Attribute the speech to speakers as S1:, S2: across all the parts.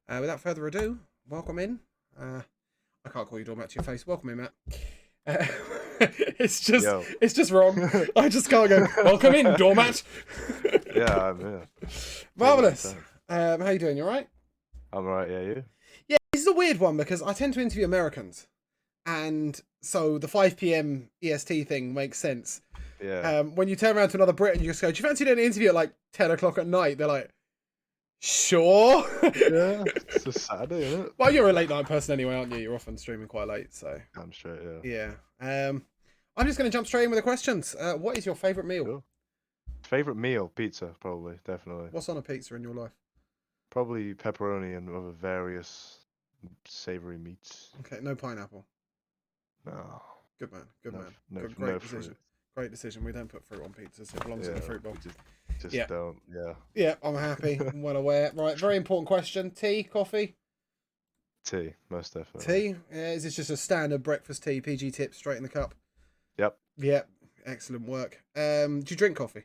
S1: Without further ado, welcome in. I can't call you doormat to your face. Welcome in, Matt. Uh,
S2: Yo.
S1: it's just wrong. I just can't go. Welcome in, doormat.
S2: Yeah, I'm here.
S1: Marvelous. How you doing? You all right?
S2: I'm alright. Yeah, you?
S1: Yeah, this is a weird one because I tend to interview Americans, and so the 5 p.m. EST thing makes sense.
S2: Yeah.
S1: When you turn around to another Brit and you just go, "Do you fancy doing an interview at like 10 o'clock at night?" They're like, "Sure."
S2: Yeah. It's a Saturday, isn't it?
S1: Well, you're a late night person anyway, aren't you? You're often streaming quite late, so.
S2: I'm straight. Yeah.
S1: Yeah. I'm just going to jump straight in with the questions. What is your favourite meal?
S2: Cool. Favorite meal? Pizza, probably. Definitely.
S1: What's on a pizza in your life?
S2: Probably pepperoni and other various savory meats.
S1: Okay, no pineapple.
S2: No.
S1: Good man. Good man.
S2: No,
S1: Good,
S2: no
S1: great
S2: fruit.
S1: decision. Great decision. We don't put fruit on pizzas. It belongs in the fruit bowl.
S2: Just
S1: Yeah.
S2: don't. Yeah.
S1: Yeah, I'm happy. I'm well aware. Right, very important question. Tea, coffee?
S2: Tea, most definitely.
S1: Tea? Yeah, is this just a standard breakfast tea? PG tips straight in the cup?
S2: Yep.
S1: Yep. Excellent work. Do you drink coffee?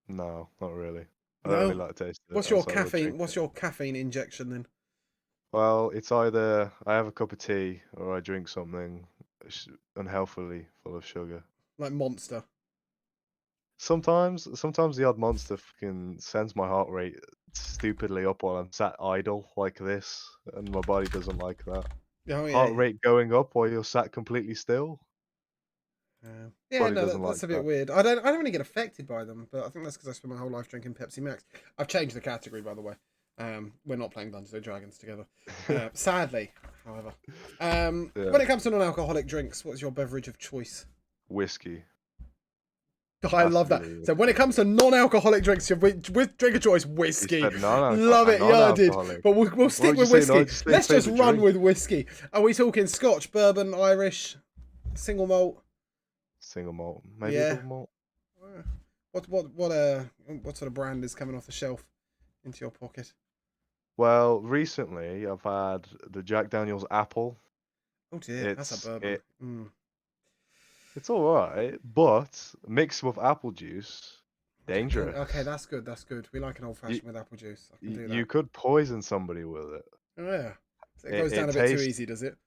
S2: No, not really. I
S1: No?
S2: don't really like the taste of it.
S1: What's your
S2: Also, I would
S1: caffeine?
S2: drink
S1: What's
S2: it.
S1: your caffeine injection then?
S2: Well, it's either I have a cup of tea or I drink something unhealthily full of sugar.
S1: Like Monster.
S2: Sometimes the odd monster fucking sends my heart rate stupidly up while I'm sat idle like this, and my body doesn't like that.
S1: Oh, yeah.
S2: Heart rate going up while you're sat completely still.
S1: Yeah,
S2: Body
S1: no,
S2: doesn't
S1: that's a
S2: like
S1: bit
S2: that.
S1: weird. I don't really get affected by them, but I think that's because I spend my whole life drinking Pepsi Max. I've changed the category, by the way. We're not playing Dungeons and Dragons together. Sadly, however.
S2: Yeah.
S1: When it comes to non-alcoholic drinks, what's your beverage of choice?
S2: Whiskey.
S1: I
S2: Has
S1: love
S2: to
S1: that.
S2: be
S1: So when it comes to non-alcoholic drinks, with drink of choice, whiskey.
S2: You said non-alco-
S1: Love it, yeah, I did.
S2: non-alcoholic.
S1: But we'll stick
S2: What'd
S1: with
S2: you say? No,
S1: whiskey.
S2: just say
S1: Let's just
S2: favourite
S1: run
S2: drink.
S1: with whiskey. Are we talking Scotch, bourbon, Irish, single malt?
S2: Single malt. Maybe
S1: Yeah.
S2: double malt.
S1: What sort of brand is coming off the shelf into your pocket?
S2: Well, recently I've had the Jack Daniel's Apple.
S1: Oh dear, that's a bourbon.
S2: It's all right, but mixed with apple juice, dangerous.
S1: Okay, that's good. That's good. We like an old fashioned with apple juice. I can do that.
S2: You could poison somebody with it.
S1: Oh yeah, so it goes down a bit too easy, does it?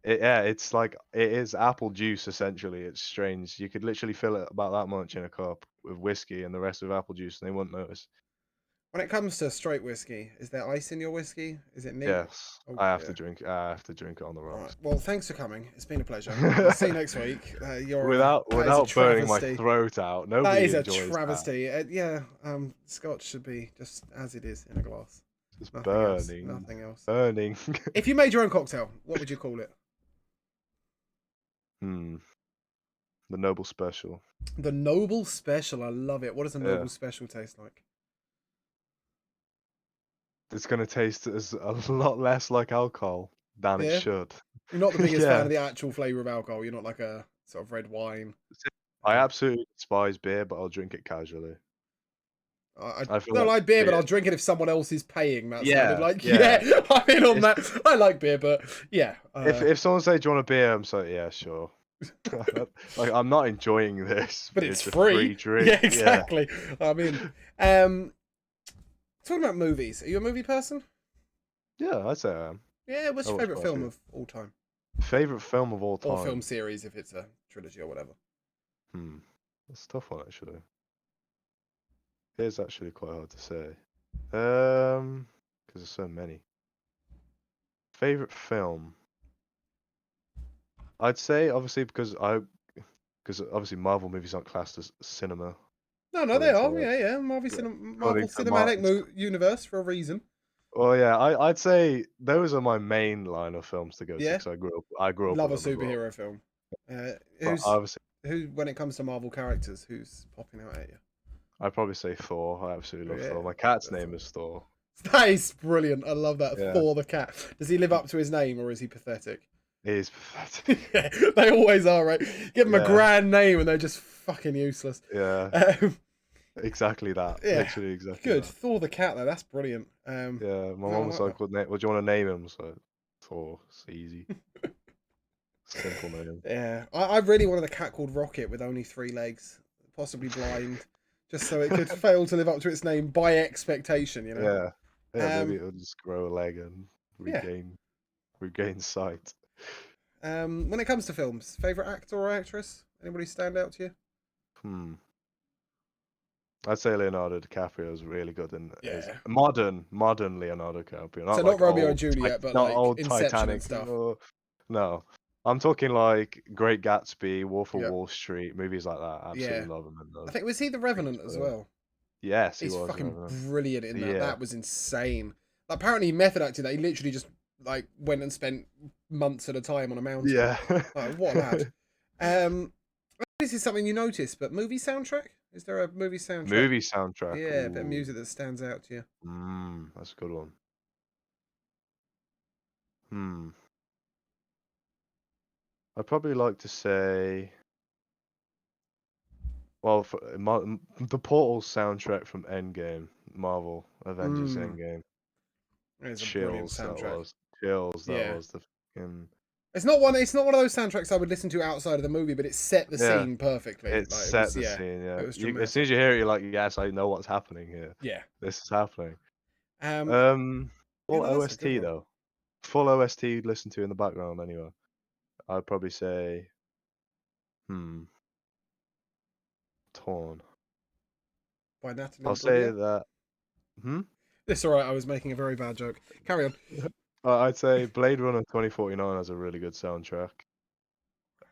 S2: Yeah, it's like it is apple juice essentially. It's strange. You could literally fill it about that much in a cup with whiskey and the rest with apple juice, and they wouldn't notice.
S1: When it comes to straight whiskey, is there ice in your whiskey? Is it neat?
S2: Yes,
S1: Oh,
S2: I have to drink. I have to drink it on the
S1: All right.
S2: rocks.
S1: Well, thanks for coming. It's been a pleasure. I'll see you next week.
S2: Without burning my throat out.
S1: That
S2: Nobody
S1: is a
S2: enjoys
S1: travesty. Scotch should be just as it is in a glass.
S2: Just
S1: Nothing
S2: burning.
S1: else. Nothing else.
S2: Burning.
S1: If you made your own cocktail, what would you call it?
S2: The Noble Special.
S1: The Noble Special. I love it. What does a Noble Special taste like?
S2: It's gonna taste as a lot less like alcohol than it should.
S1: You're not the biggest fan of the actual flavour of alcohol. You're not like a sort of red wine.
S2: I absolutely despise beer, but I'll drink it casually.
S1: I don't like beer, but I'll drink it if someone else is paying. That sounded like I'm in on that. I like beer, but yeah.
S2: If someone says, "Do you want a beer?" I'm like, "Yeah, sure." Like I'm not enjoying this,
S1: but it's
S2: a
S1: free.
S2: Drink.
S1: Yeah, exactly. I mean, talking about movies, are you a movie person?
S2: Yeah, I'd say I am.
S1: Yeah, what's your favourite film of all time?
S2: Favorite film of all time,
S1: or film series if it's a trilogy or whatever.
S2: That's a tough one actually. It is actually quite hard to say. Because there's so many. Favorite film. I'd say obviously because obviously Marvel movies aren't classed as cinema.
S1: No, they are. Yeah. Marvel Cinematic Universe for a reason.
S2: Well, yeah, I'd say those are my main line of films to go to because I grew up.
S1: Love a
S2: with them
S1: superhero film. Who, when it comes to Marvel characters, who's popping out at you?
S2: I'd probably say Thor. I absolutely love Thor. My cat's name is Thor.
S1: That is brilliant. I love that.
S2: Yeah.
S1: Thor the cat. Does he live up to his name or is he pathetic?
S2: He is pathetic.
S1: Yeah, they always are, right? Give them a grand name and they're just fucking useless.
S2: Yeah. Exactly that. Yeah. Literally exactly.
S1: Good.
S2: That.
S1: Thor the cat though. That's brilliant.
S2: Yeah. My mum was like, "What do you want to name him?" So Thor. It's easy. Simple name.
S1: Yeah. I really wanted a cat called Rocket with only 3 legs, possibly blind, just so it could fail to live up to its name by expectation. You know.
S2: Yeah. Yeah, maybe
S1: Um,
S2: it'll just grow a leg and
S1: yeah.
S2: regain sight.
S1: When it comes to films, favorite actor or actress? Anybody stand out to you?
S2: Hmm. I'd say Leonardo DiCaprio is really good in is
S1: Yeah.
S2: modern Leonardo DiCaprio,
S1: So
S2: not
S1: not
S2: like
S1: Romeo and Juliet, but
S2: not
S1: like
S2: old
S1: Inception and
S2: Titanic.
S1: stuff.
S2: No, I'm talking like Great Gatsby, Wolf of
S1: Yeah.
S2: Wall Street, movies like that.
S1: Yeah.
S2: Absolutely love him in
S1: I
S2: those.
S1: think was he the
S2: I think
S1: Revenant
S2: he's
S1: as
S2: brilliant.
S1: well?
S2: Yes, he
S1: He's
S2: was
S1: fucking
S2: Revenant.
S1: brilliant in that.
S2: Yeah,
S1: That was insane. Like, apparently, he method acted that. He literally just like went and spent months at a time on a mountain.
S2: yeah.
S1: Like, what a lad. Um, this is something you noticed, but movie soundtrack? Is there a movie soundtrack?
S2: Movie soundtrack.
S1: Yeah, a bit of
S2: Ooh,
S1: music that stands out to you.
S2: that's a good one. Hmm. I'd probably like to say, well, the Portal soundtrack from Endgame, Marvel Avengers
S1: Mm,
S2: Endgame.
S1: it's a brilliant
S2: Chills, that
S1: soundtrack.
S2: was. Chills, that
S1: Yeah.
S2: was the fucking.
S1: It's not one. It's not one of those soundtracks I would listen to outside of the movie, but it set the
S2: Yeah,
S1: scene perfectly.
S2: it
S1: Like it
S2: set
S1: was,
S2: the
S1: yeah,
S2: scene.
S1: it
S2: Yeah,
S1: was
S2: as soon
S1: dramatic.
S2: as you hear it, you're like, yes, I know what's happening here.
S1: Yeah.
S2: This is happening.
S1: Um.
S2: Um,
S1: Yeah,
S2: full
S1: no, that's a good
S2: OST
S1: one.
S2: though. Full OST listen to in the background anyway. I'd probably say, hmm, torn.
S1: By Natalie
S2: I'll say
S1: Imbruglia.
S2: that. Hmm.
S1: It's all right. I was making a very bad joke. Carry on.
S2: I'd say Blade Runner 2049 has a really good soundtrack,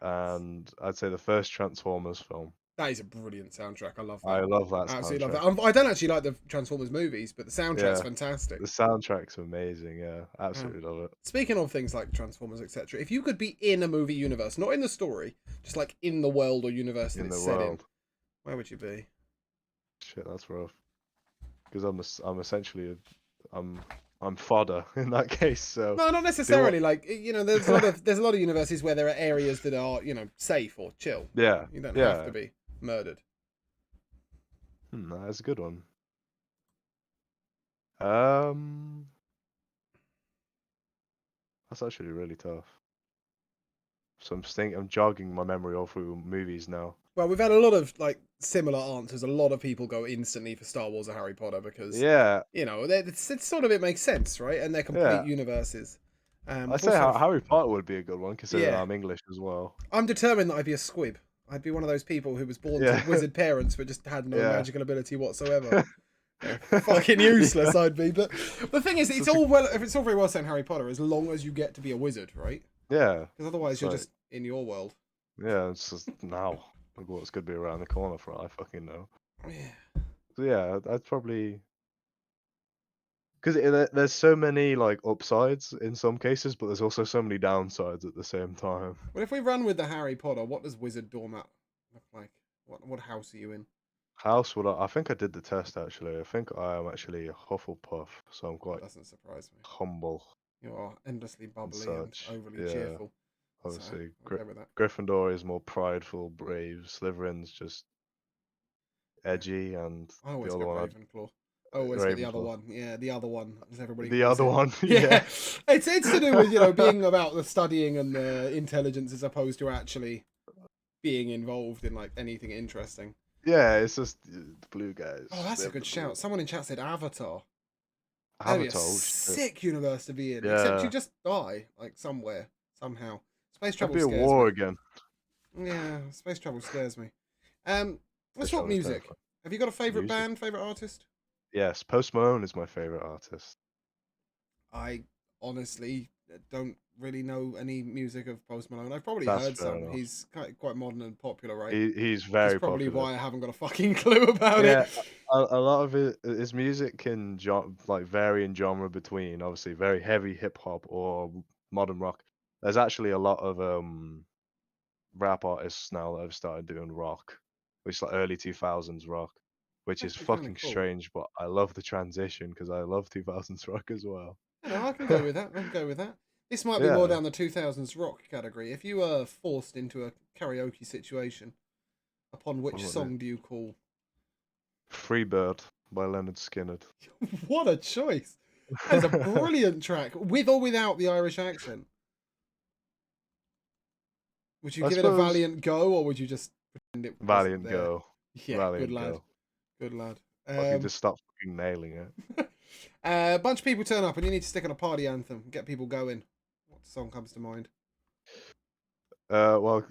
S2: and I'd say the first Transformers film.
S1: That is a brilliant soundtrack. I love that.
S2: I love that
S1: I absolutely love
S2: soundtrack.
S1: that. I don't actually like the Transformers movies, but the soundtrack's
S2: Yeah,
S1: fantastic.
S2: the soundtrack's amazing. Yeah,
S1: Um,
S2: absolutely love it.
S1: Speaking of things like Transformers, etc., if you could be in a movie universe, not in the story, just like in the world or universe that
S2: In
S1: it's
S2: the
S1: set in,
S2: world,
S1: where would you be?
S2: shit, that's rough. Because I'm essentially I'm I'm fodder in that case. So,
S1: No, not
S2: do you want?
S1: necessarily. Like there's a lot of universes where there are areas that are safe or chill.
S2: Yeah,
S1: You don't have to
S2: yeah.
S1: be murdered.
S2: That's a good one. Um, that's actually really tough. So I'm jogging my memory all through movies now.
S1: Well, we've had a lot of like similar answers. A lot of people go instantly for Star Wars or Harry Potter because
S2: Yeah,
S1: it's sort of it makes sense, right? And they're complete
S2: yeah.
S1: universes.
S2: I'd
S1: I've
S2: say
S1: also
S2: Harry Potter would be a good one, considering
S1: yeah,
S2: I'm English as well.
S1: I'm determined that I'd be a squib. I'd be one of those people who was born to
S2: Yeah,
S1: wizard parents but just had no
S2: yeah.
S1: magical ability whatsoever. Fucking useless
S2: Yeah,
S1: I'd be. But the thing is, it's
S2: such a
S1: all well. If it's all very well saying Harry Potter, as long as you get to be a wizard, right?
S2: yeah.
S1: Because otherwise,
S2: It's
S1: you're
S2: like
S1: just in your world.
S2: yeah, it's just now. Look what's could be around the corner for all I fucking know.
S1: Yeah.
S2: So yeah, I'd probably because there's so many like upsides in some cases, but there's also so many downsides at the same time.
S1: Well, if we run with the Harry Potter, what does Wizard Doormat look like? What house are you in?
S2: House would I think I did the test actually. I think I am actually a Hufflepuff, so I'm
S1: That
S2: quite
S1: doesn't surprise me.
S2: humble
S1: You are endlessly
S2: and
S1: bubbly and
S2: such.
S1: overly
S2: Yeah,
S1: cheerful. So
S2: obviously
S1: I'll go with that.
S2: Gryffindor is more prideful, brave. Slytherin's just
S1: Yeah.
S2: edgy, and
S1: I
S2: the
S1: always
S2: other
S1: go
S2: one,
S1: Ravenclaw. I always get the other
S2: Ravenclaw.
S1: one. Yeah, the other one, as everybody
S2: The
S1: calls
S2: other
S1: it.
S2: one,
S1: Yeah,
S2: yeah,
S1: it's to do with being about the studying and the intelligence as opposed to actually being involved in like anything interesting.
S2: yeah. It's just the blue
S1: Oh,
S2: guys. They
S1: that's a
S2: have
S1: good
S2: the blue
S1: shout. Someone in chat said Avatar. That'd be a
S2: Avatar. Oh shit.
S1: sick universe to be in. Except you
S2: Yeah,
S1: just die like somewhere somehow. Space
S2: that'd
S1: travel
S2: be a
S1: scares
S2: war
S1: me.
S2: again.
S1: Yeah, space travel scares me. Let's
S2: This
S1: talk
S2: travel is
S1: music.
S2: terrifying.
S1: Have you got a favorite
S2: Music.
S1: band, favorite artist?
S2: Yes, Post Malone is my favorite artist.
S1: I honestly don't really know any music of Post Malone. I've probably
S2: That's
S1: heard
S2: fair
S1: some.
S2: enough.
S1: He's quite modern and popular, right?
S2: He's
S1: Which is
S2: very
S1: probably
S2: popular.
S1: why I haven't got a fucking clue about it.
S2: Yeah, a lot of his music can like vary in genre between obviously very heavy hip hop or modern rock. There's actually a lot of rap artists now that have started doing rock, which is like early 2000s rock, which is
S1: Actually, kind of
S2: fucking
S1: cool.
S2: strange, but I love the transition because I love 2000s rock as well.
S1: I can go with that. I can go with that. This might be more
S2: Yeah,
S1: down the 2000s rock category. If you were forced into a karaoke situation, upon which
S2: what about it?
S1: song do you call?
S2: Freebird by Leonard Skinner.
S1: What a choice! That is a brilliant track, with or without the Irish accent. Would you
S2: I
S1: give it a
S2: suppose
S1: valiant go, or would you just pretend it wasn't
S2: Valiant
S1: there?
S2: Go.
S1: Yeah, good
S2: Valiant
S1: lad.
S2: Go.
S1: Good lad.
S2: Or if you just stop fucking nailing it.
S1: A bunch of people turn up and you need to stick on a party anthem, get people going. What song comes to mind?
S2: Well,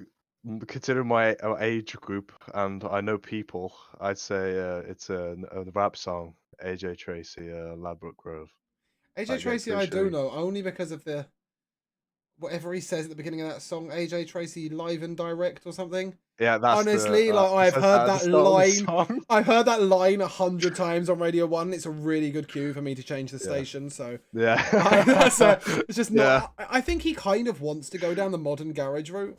S2: considering my age group and I know people, I'd say it's a rap song, AJ Tracy, Ladbroke Grove.
S1: AJ
S2: That gets
S1: Tracy, I do
S2: literally.
S1: know only because of the whatever he says at the beginning of that song, AJ Tracy live and direct or something.
S2: Yeah, that's the.
S1: Honestly, like
S2: He
S1: I've
S2: says
S1: heard
S2: that at the
S1: that
S2: start of the
S1: line.
S2: song.
S1: I've heard that line 100 times on Radio One. It's a really good cue for me to change the
S2: Yeah.
S1: station. So that's
S2: Yeah.
S1: it's just
S2: Yeah.
S1: not. I think he kind of wants to go down the modern garage route.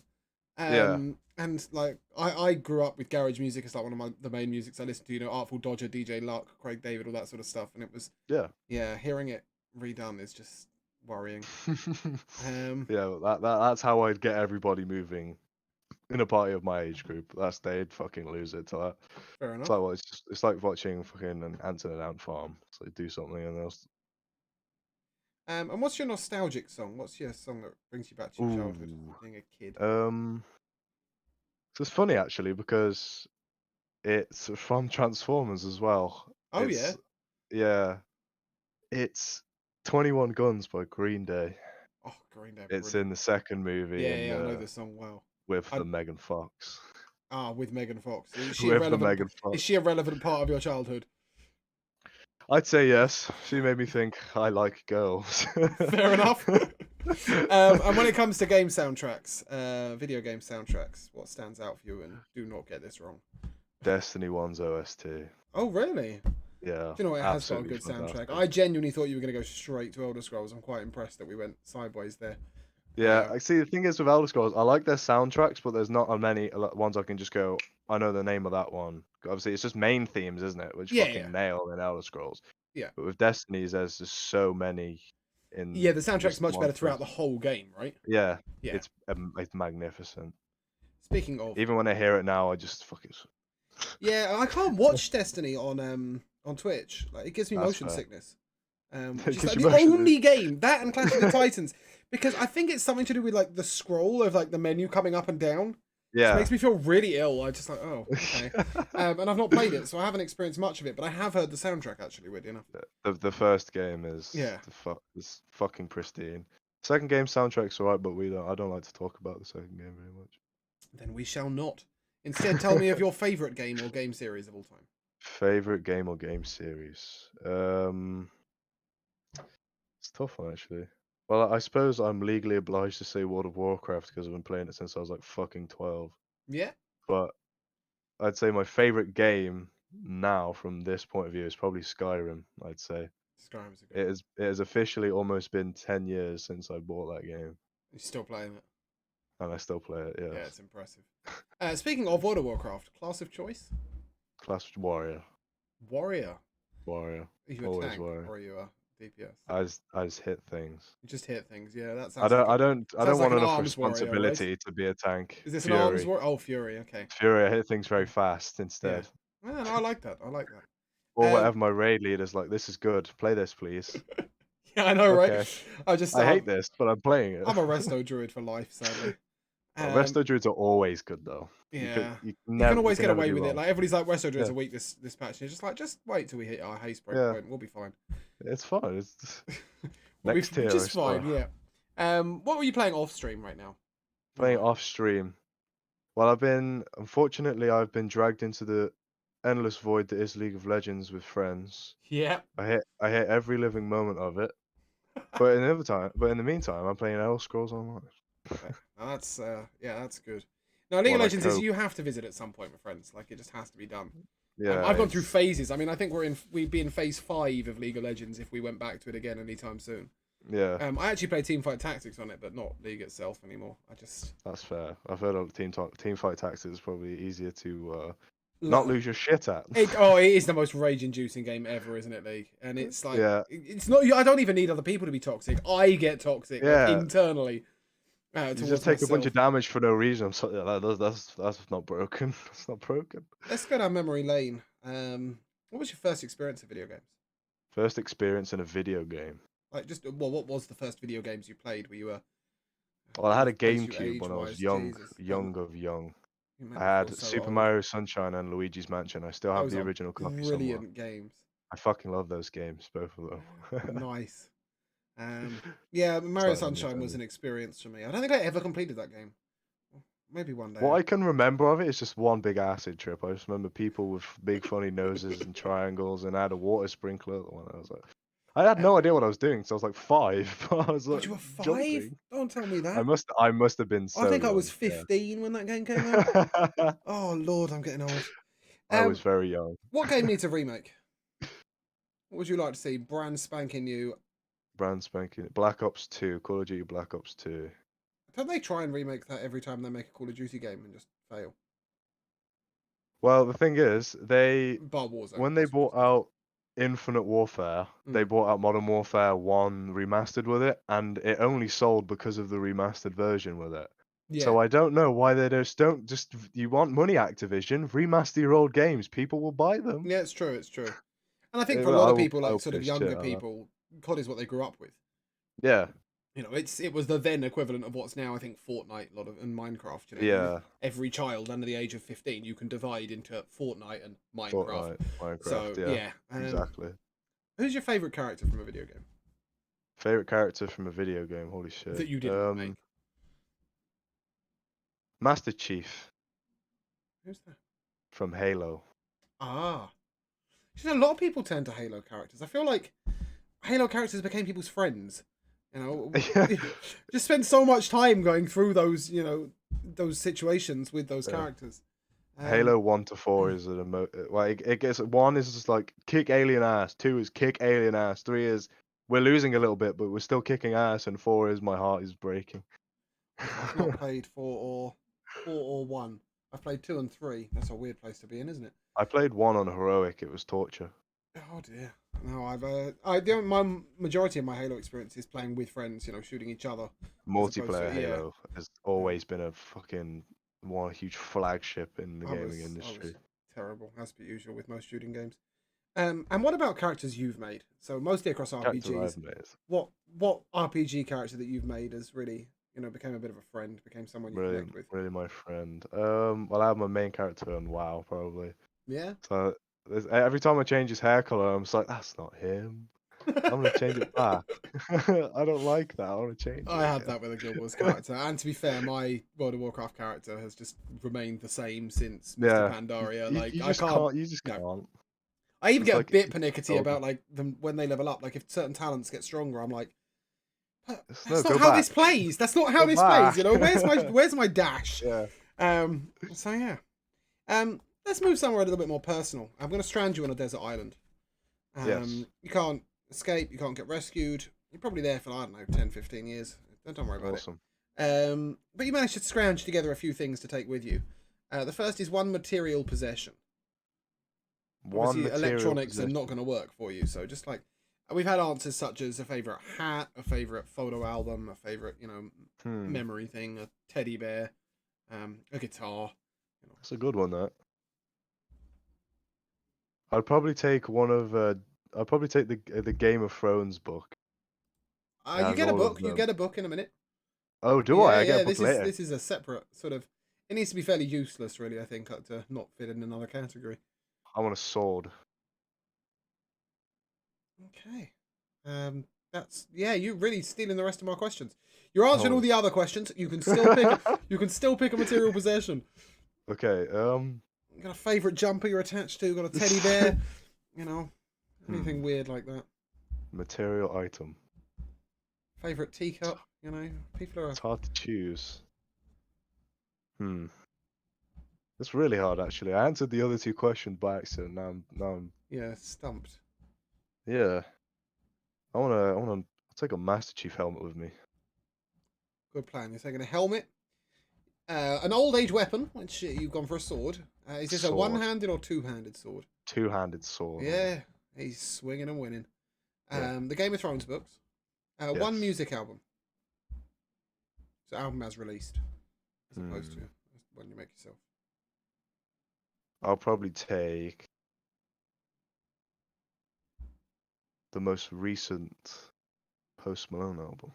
S2: Yeah.
S1: And like I grew up with garage music as like one of the main musics I listened to. You know, Artful Dodger, DJ Luck, Craig David, all that sort of stuff. And it was
S2: Yeah.
S1: hearing it redone is just worrying.
S2: Yeah, that's how I'd get everybody moving in a party of my age group. They'd fucking lose it to that.
S1: Fair
S2: It's
S1: enough.
S2: like it's like watching fucking an ant and an ant farm. So they do something and they'll.
S1: And what's your nostalgic song? What's your song that brings you back to your childhood,
S2: Ooh.
S1: being a kid?
S2: So it's funny actually because it's from Transformers as well.
S1: Oh yeah.
S2: Yeah, it's 21 Guns by Green Day.
S1: Oh, Green Day,
S2: It's in
S1: brilliant.
S2: the second movie
S1: Yeah,
S2: in
S1: yeah, I know this song well.
S2: with
S1: I
S2: the Megan Fox.
S1: with Megan Fox. Is she a
S2: With the
S1: relevant?
S2: Megan
S1: Is
S2: Fox.
S1: she a relevant part of your childhood?
S2: I'd say yes. She made me think I like girls.
S1: Fair enough. And when it comes to game soundtracks, video game soundtracks, what stands out for you? And do not get this wrong.
S2: Destiny 1's OST.
S1: Oh really?
S2: Yeah,
S1: Do you know what? It has got a
S2: absolutely
S1: good soundtrack.
S2: fantastic.
S1: I genuinely thought you were going to go straight to Elder Scrolls. I'm quite impressed that we went sideways there.
S2: Yeah, I see. The thing is with Elder Scrolls, I like their soundtracks, but there's not a lot ones I can just go. I know the name of that one. Obviously, it's just main themes, isn't it? Which
S1: Yeah, yeah,
S2: fucking nail in Elder Scrolls.
S1: yeah.
S2: But with Destiny's, there's just so many
S1: Yeah,
S2: in
S1: the soundtrack's
S2: just
S1: much
S2: one
S1: better throughout
S2: place.
S1: the whole game, right?
S2: Yeah,
S1: Yeah.
S2: it's magnificent.
S1: Speaking of,
S2: Even when I hear it now, I just fucking.
S1: yeah, I can't watch Destiny on Twitch. Like it gives me
S2: That's
S1: motion
S2: fair.
S1: sickness. Which
S2: It
S1: is
S2: gives
S1: like
S2: you
S1: the
S2: motion.
S1: only game that and Clash of the Titans, because I think it's something to do with like the scroll of like the menu coming up and down. Which
S2: Yeah.
S1: makes me feel really ill. I just like, oh, okay. And I've not played it, so I haven't experienced much of it. But I have heard the soundtrack actually, weirdly enough.
S2: The first game is
S1: Yeah.
S2: is fucking pristine. Second game soundtrack's alright, but I don't like to talk about the second game very much.
S1: Then we shall not. Instead, tell me of your favorite game or game series of all time.
S2: Favorite game or game series? It's a tough one actually. Well, I suppose I'm legally obliged to say World of Warcraft because I've been playing it since I was like fucking 12.
S1: Yeah.
S2: But I'd say my favorite game now from this point of view is probably Skyrim, I'd say.
S1: Skyrim's a good one.
S2: It has officially almost been 10 years since I bought that game.
S1: You're still playing it.
S2: And I still play it,
S1: Yeah,
S2: yes.
S1: it's impressive. Speaking of World of Warcraft, class of choice?
S2: Class Warrior.
S1: Warrior.
S2: Warrior.
S1: Are you a
S2: Always
S1: tank
S2: warrior.
S1: or are you a DPS?
S2: I just hit things.
S1: You just hit things. Yeah, that
S2: I
S1: sounds
S2: don't
S1: like
S2: I don't want
S1: an
S2: enough
S1: arms warrior, right?
S2: responsibility to be a tank.
S1: Is this an arms
S2: Fury.
S1: warrior? Oh, Fury. Okay.
S2: Fury, I hit things very fast
S1: Yeah.
S2: instead.
S1: Man, I like that. I like that.
S2: Or whatever my raid leader's like, this is good. Play this, please.
S1: Yeah, I know, right?
S2: Okay.
S1: I
S2: hate this, but I'm playing it.
S1: I'm a resto druid for life, sadly.
S2: Resto druids are always good though.
S1: Yeah.
S2: You
S1: can always get away
S2: never
S1: with
S2: do
S1: it.
S2: wrong.
S1: Like everybody's like resto druids
S2: Yeah.
S1: are weak this patch. And you're just like, just wait till we hit our haste break
S2: Yeah.
S1: point. We'll be fine.
S2: It's fun. It's
S1: We'll
S2: next
S1: be
S2: tier.
S1: just
S2: I
S1: fine.
S2: swear.
S1: Yeah. What were you playing off stream right now?
S2: Playing off stream. Well, unfortunately, I've been dragged into the endless void that is League of Legends with friends.
S1: Yeah.
S2: I hate every living moment of it. But in the meantime, I'm playing Elder Scrolls Online.
S1: Okay. That's that's good. Now, League of Legends is you have to visit at some point with friends. Like it just has to be done.
S2: Yeah,
S1: I've gone through phases. I mean, I think we'd be in phase 5 of League of Legends if we went back to it again anytime soon.
S2: Yeah.
S1: I actually play Teamfight Tactics on it, but not League itself anymore.
S2: That's fair. I've heard of Teamfight Tactics is probably easier to not lose your shit at.
S1: It is the most rage-inducing game ever, isn't it, League? And it's like, it's not. I don't even need other people to be toxic. I get toxic internally.
S2: You just take a bunch of damage for no reason. I'm sorry, that's not broken. That's not broken.
S1: Let's go down memory lane. What was your first experience of video games?
S2: First experience in a video game.
S1: Like, what was the first video games you played? Were you a?
S2: Well, I had a GameCube when I was young. I had Super Mario Sunshine and Luigi's Mansion. I still have the original copies somewhere.
S1: Brilliant games.
S2: I fucking love those games, both of them.
S1: Nice. Um, yeah, Mario
S2: Starting on
S1: Sunshine was
S2: Nintendo.
S1: an experience for me. I don't think I ever completed that game. Maybe one
S2: What
S1: day.
S2: I can remember of it is just one big acid trip. I just remember people with big funny noses and triangles, and I had a water sprinkler. One I was like, I had
S1: Uh,
S2: no idea what I was doing, so I was like 5, but I was
S1: God,
S2: like
S1: you were 5?
S2: jumping.
S1: Don't tell me
S2: I
S1: that.
S2: must have been
S1: I
S2: so
S1: think I was
S2: young. Yeah.
S1: 15 when that game came out. Oh Lord, I'm getting old.
S2: I was
S1: Um,
S2: very young.
S1: what game needs a remake? What would you like to see? Brand spanking new.
S2: Brand spanking. Black Ops 2, Call of Duty Black Ops 2.
S1: Don't they try and remake that every time they make a Call of Duty game and just fail?
S2: Well, the thing is,
S1: Bar Warzone,
S2: when they
S1: obviously.
S2: brought out Infinite Warfare, they
S1: Mm.
S2: brought out Modern Warfare 1 remastered with it, and it only sold because of the remastered version with it.
S1: Yeah,
S2: So I don't know why they just don't just you want money, Activision, remaster your old games, people will buy them.
S1: yeah, it's true, it's true. And I think for a
S2: I
S1: lot of
S2: will
S1: people,
S2: I
S1: like
S2: will
S1: sort of
S2: piss shit
S1: younger
S2: at that.
S1: people, COD is what they grew up with.
S2: Yeah,
S1: You know, it was the then equivalent of what's now I think Fortnite, a lot of and Minecraft. You know,
S2: yeah,
S1: every child under the age of 15 you can divide into Fortnite and Minecraft.
S2: Fortnite, Minecraft,
S1: So
S2: yeah,
S1: yeah,
S2: exactly.
S1: who's your favorite character from a video game
S2: Favorite character from a video game, holy
S1: that
S2: shit.
S1: you didn't make?
S2: Master Chief
S1: Who's that?
S2: from Halo.
S1: Ah, a lot of people turn to Halo characters. I feel like Halo characters became people's friends. You know, just spend so much time going through those, those situations with those
S2: Yeah.
S1: characters. Um,
S2: Halo 1 to 4 is like it gets 1 is just like kick alien ass, 2 is kick alien ass, 3 is we're losing a little bit but we're still kicking ass, and 4 is my heart is breaking.
S1: I've not played four or one. I've played 2 and 3. That's a weird place to be in, isn't it?
S2: I played 1 on heroic, it was torture.
S1: Oh dear. No, my majority of my Halo experience is playing with friends. You know, shooting each other, as opposed to
S2: Multiplayer
S1: yeah.
S2: Halo has
S1: Um,
S2: always been a fucking one huge flagship in the gaming
S1: I was
S2: industry.
S1: terrible as per usual with most shooting games. And what about characters you've made? So mostly across
S2: Characters
S1: RPGs.
S2: I've made.
S1: What RPG character that you've made has really became a bit of a friend, became someone you
S2: Really,
S1: connect with?
S2: really my friend. Well, I have my main character on WoW probably.
S1: Yeah.
S2: So every time I change his hair color, I'm just like, that's not him. I'm gonna change it back. I don't like that. I want to change
S1: I
S2: it
S1: had
S2: again.
S1: that with a Guild Wars character, and to be fair, my World of Warcraft character has just remained the same since Mists of
S2: Yeah,
S1: Pandaria.
S2: you
S1: Like I
S2: just
S1: can't,
S2: can't. You just
S1: no.
S2: can't.
S1: I even
S2: It's
S1: get a
S2: like
S1: bit
S2: it's
S1: pernickety
S2: older.
S1: about like them when they level up. Like if certain talents get stronger, I'm like, but
S2: No,
S1: that's not
S2: go
S1: how
S2: back.
S1: this plays. That's not how
S2: Go
S1: this plays.
S2: back.
S1: You know, where's my dash?
S2: Yeah.
S1: So yeah. Let's move somewhere a little bit more personal. I'm going to strand you on a desert island.
S2: Yes.
S1: You can't escape. You can't get rescued. You're probably there for I don't know 10, 15 years. Don't worry about it.
S2: Awesome.
S1: But you managed to scrounge together a few things to take with you. The first is one material possession.
S2: One
S1: Obviously,
S2: material
S1: electronics are not
S2: possession.
S1: going to work for you. So just like we've had answers such as a favorite hat, a favorite photo album, a favorite
S2: Hmm.
S1: memory thing, a teddy bear, a guitar.
S2: That's a good one. That. I'd probably take one of. I'd probably take the Game of Thrones book. It
S1: You
S2: has
S1: get a
S2: all of
S1: book. You
S2: them.
S1: get a book in a minute.
S2: Oh, do I?
S1: Yeah,
S2: I get a
S1: yeah.
S2: book
S1: This is
S2: later.
S1: this is a separate sort of. It needs to be fairly useless, really. I think to not fit in another category.
S2: I want a sword.
S1: Okay. That's yeah. You're really stealing the rest of my questions. You're answering all
S2: Holy.
S1: the other questions. You can still pick. You can still pick a material possession.
S2: Okay.
S1: You got a favorite jumper you're attached to. Got a teddy bear. You know, anything
S2: Hmm.
S1: weird like that.
S2: Material item.
S1: Favorite teacup. You know, people are
S2: It's hard to choose. Hmm. It's really hard, actually. I answered the other two questions by accident. Now I'm
S1: yeah stumped.
S2: yeah. I'll take a Master Chief helmet with me.
S1: Good plan. You're taking a helmet. An old age weapon, which you've gone for a sword. Is this a
S2: Sword.
S1: one-handed or two-handed sword?
S2: Two-handed sword.
S1: Yeah, he's swinging and winning.
S2: Yeah.
S1: The Game of Thrones books. One
S2: Yes.
S1: music album. So album as released, as opposed to
S2: Hmm.
S1: when you make yourself.
S2: I'll probably take the most recent Post Malone album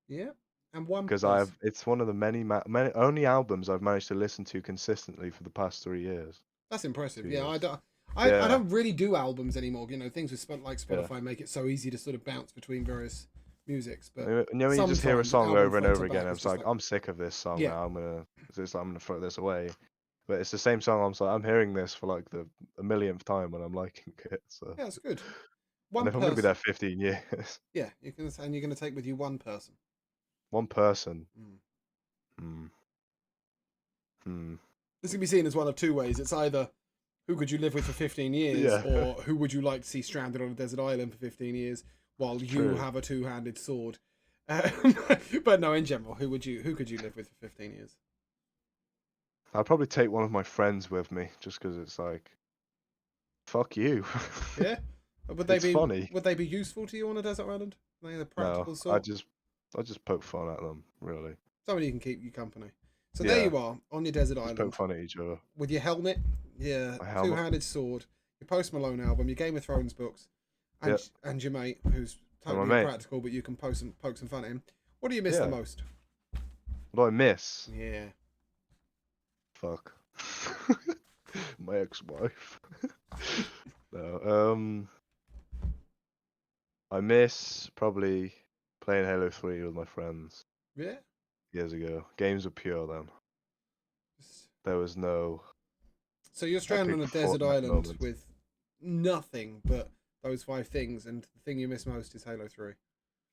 S1: Yeah, and one
S2: because
S1: person.
S2: it's one of the many only albums I've managed to listen to consistently for the past 3 years.
S1: That's impressive.
S2: 2
S1: Yeah,
S2: years.
S1: I
S2: Yeah,
S1: don't really do albums anymore. You know, things with like
S2: yeah.
S1: Spotify make it so easy to sort of bounce between various musics. But
S2: You know, when you just hear a
S1: sometimes an
S2: song
S1: album
S2: over and
S1: front to
S2: over again,
S1: back
S2: and
S1: is
S2: it's
S1: just
S2: like
S1: like,
S2: I'm sick of this song
S1: yeah,
S2: now. I'm gonna throw this away. But it's the same song. I'm like I'm hearing this for like the a millionth time when I'm liking it. So,
S1: yeah, it's good.
S2: and
S1: One
S2: if I'm gonna be there
S1: person,
S2: 15 years,
S1: yeah, and you're gonna take with you one person.
S2: one person.
S1: Mm.
S2: Hmm. Hmm.
S1: This can be seen as one of two ways. It's either who could you live with for 15 years,
S2: Yeah.
S1: or who would you like to see stranded on a desert island for 15 years while you
S2: True.
S1: have a two-handed sword. Um, but no, in general, who could you live with for 15 years?
S2: I'd probably take one of my friends with me, just because it's like, fuck you.
S1: Yeah. Would they
S2: It's
S1: be
S2: funny.
S1: would they be useful to you on a desert island? Are they the
S2: No,
S1: practical sort?
S2: I just poke fun at them, really.
S1: Somebody who can keep you company. So there
S2: Yeah,
S1: you are on your desert
S2: just poke
S1: island
S2: fun at each other.
S1: with your helmet, your
S2: My helmet.
S1: two-handed sword, your Post Malone album, your Game of Thrones books,
S2: Yeah,
S1: and your mate who's
S2: and my
S1: totally
S2: mate.
S1: impractical, but you can poke some fun at him. What do you miss the
S2: Yeah.
S1: most?
S2: What do I miss?
S1: Yeah.
S2: Fuck. My ex-wife. No. I miss probably playing Halo 3 with my friends
S1: Yeah.
S2: years ago. Games were pure then. There was no
S1: So you're stranded
S2: epic
S1: on a desert
S2: Fortnite
S1: island
S2: moments.
S1: with nothing but those five things, and the thing you miss most is Halo 3.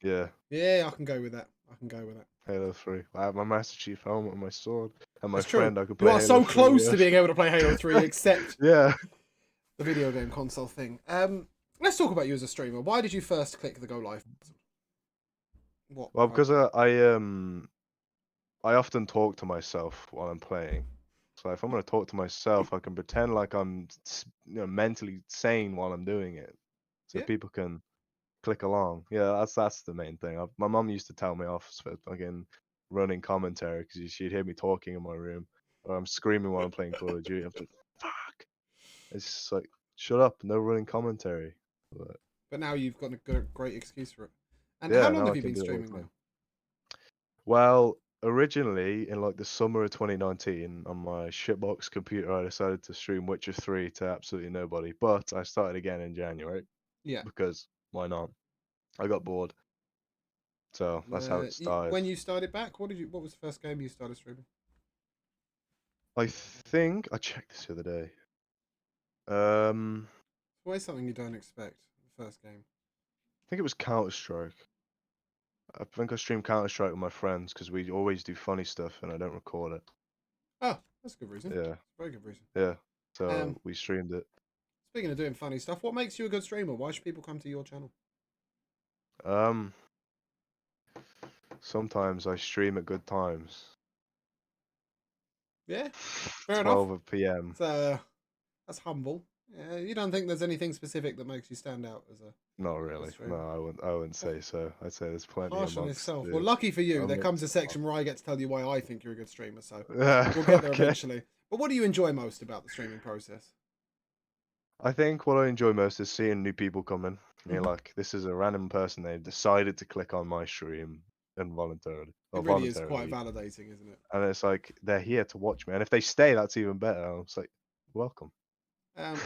S2: Yeah,
S1: Yeah, I can go with that. I can go with that.
S2: Halo 3. I have my Master Chief helmet and my sword, and my
S1: That's true.
S2: friend I could
S1: You
S2: play
S1: are
S2: Halo
S1: so
S2: 3
S1: close to
S2: with.
S1: being able to play Halo 3, except
S2: Yeah.
S1: the video game console thing. Let's talk about you as a streamer. Why did you first click the Go Live button? What
S2: Well, because
S1: provoked it?
S2: I often talk to myself while I'm playing. So if I'm gonna talk to myself, I can pretend like I'm mentally sane while I'm doing it, so
S1: Yeah.
S2: people can click along. Yeah, that's the main thing. My mum used to tell me off for fucking running commentary because she'd hear me talking in my room, or I'm screaming while I'm playing Call of Duty. I'm like, fuck. It's just like, shut up, no running commentary. But
S1: But now you've got a great excuse for it. And how
S2: yeah,
S1: long
S2: now
S1: have
S2: I
S1: you
S2: can
S1: been
S2: do it all the
S1: streaming
S2: time.
S1: now?
S2: Well, originally in like the summer of 2019, on my shitbox computer, I decided to stream Witcher 3 to absolutely nobody. But I started again in January
S1: Yeah.
S2: because why not? I got bored, so that's how it started.
S1: When you started back, what was the first game you started streaming?
S2: I think I checked this the other day.
S1: It's always something you don't expect. The first game.
S2: I think it was Counter Strike. I think I streamed Counter Strike with my friends because we always do funny stuff and I don't record it.
S1: Oh, that's a good reason.
S2: Yeah,
S1: Very good reason.
S2: yeah.
S1: Um,
S2: So we streamed it.
S1: Speaking of doing funny stuff, what makes you a good streamer? Why should people come to your channel?
S2: Um, Sometimes I stream at good times.
S1: Yeah, fair enough.
S2: 12 p.m.
S1: So that's humble. Yeah, you don't think there's anything specific that makes you stand out as a
S2: Not
S1: good
S2: really. No,
S1: streamer?
S2: I wouldn't say so. I'd say there's plenty
S1: Harsh on
S2: amongst
S1: himself. Well,
S2: the
S1: lucky for you, there comes a
S2: amongst.
S1: section where I get to tell you why I think you're a good streamer. So
S2: Yeah,
S1: we'll get there
S2: okay.
S1: eventually. But what do you enjoy most about the streaming process?
S2: I think what I enjoy most is seeing new people come in. You're
S1: Mhm.
S2: like, this is a random person. They've decided to click on my stream involuntarily
S1: It
S2: or
S1: really is quite
S2: voluntarily,
S1: validating, isn't it?
S2: and it's like they're here to watch me. And if they stay, that's even better. I'm just like, welcome.
S1: Um,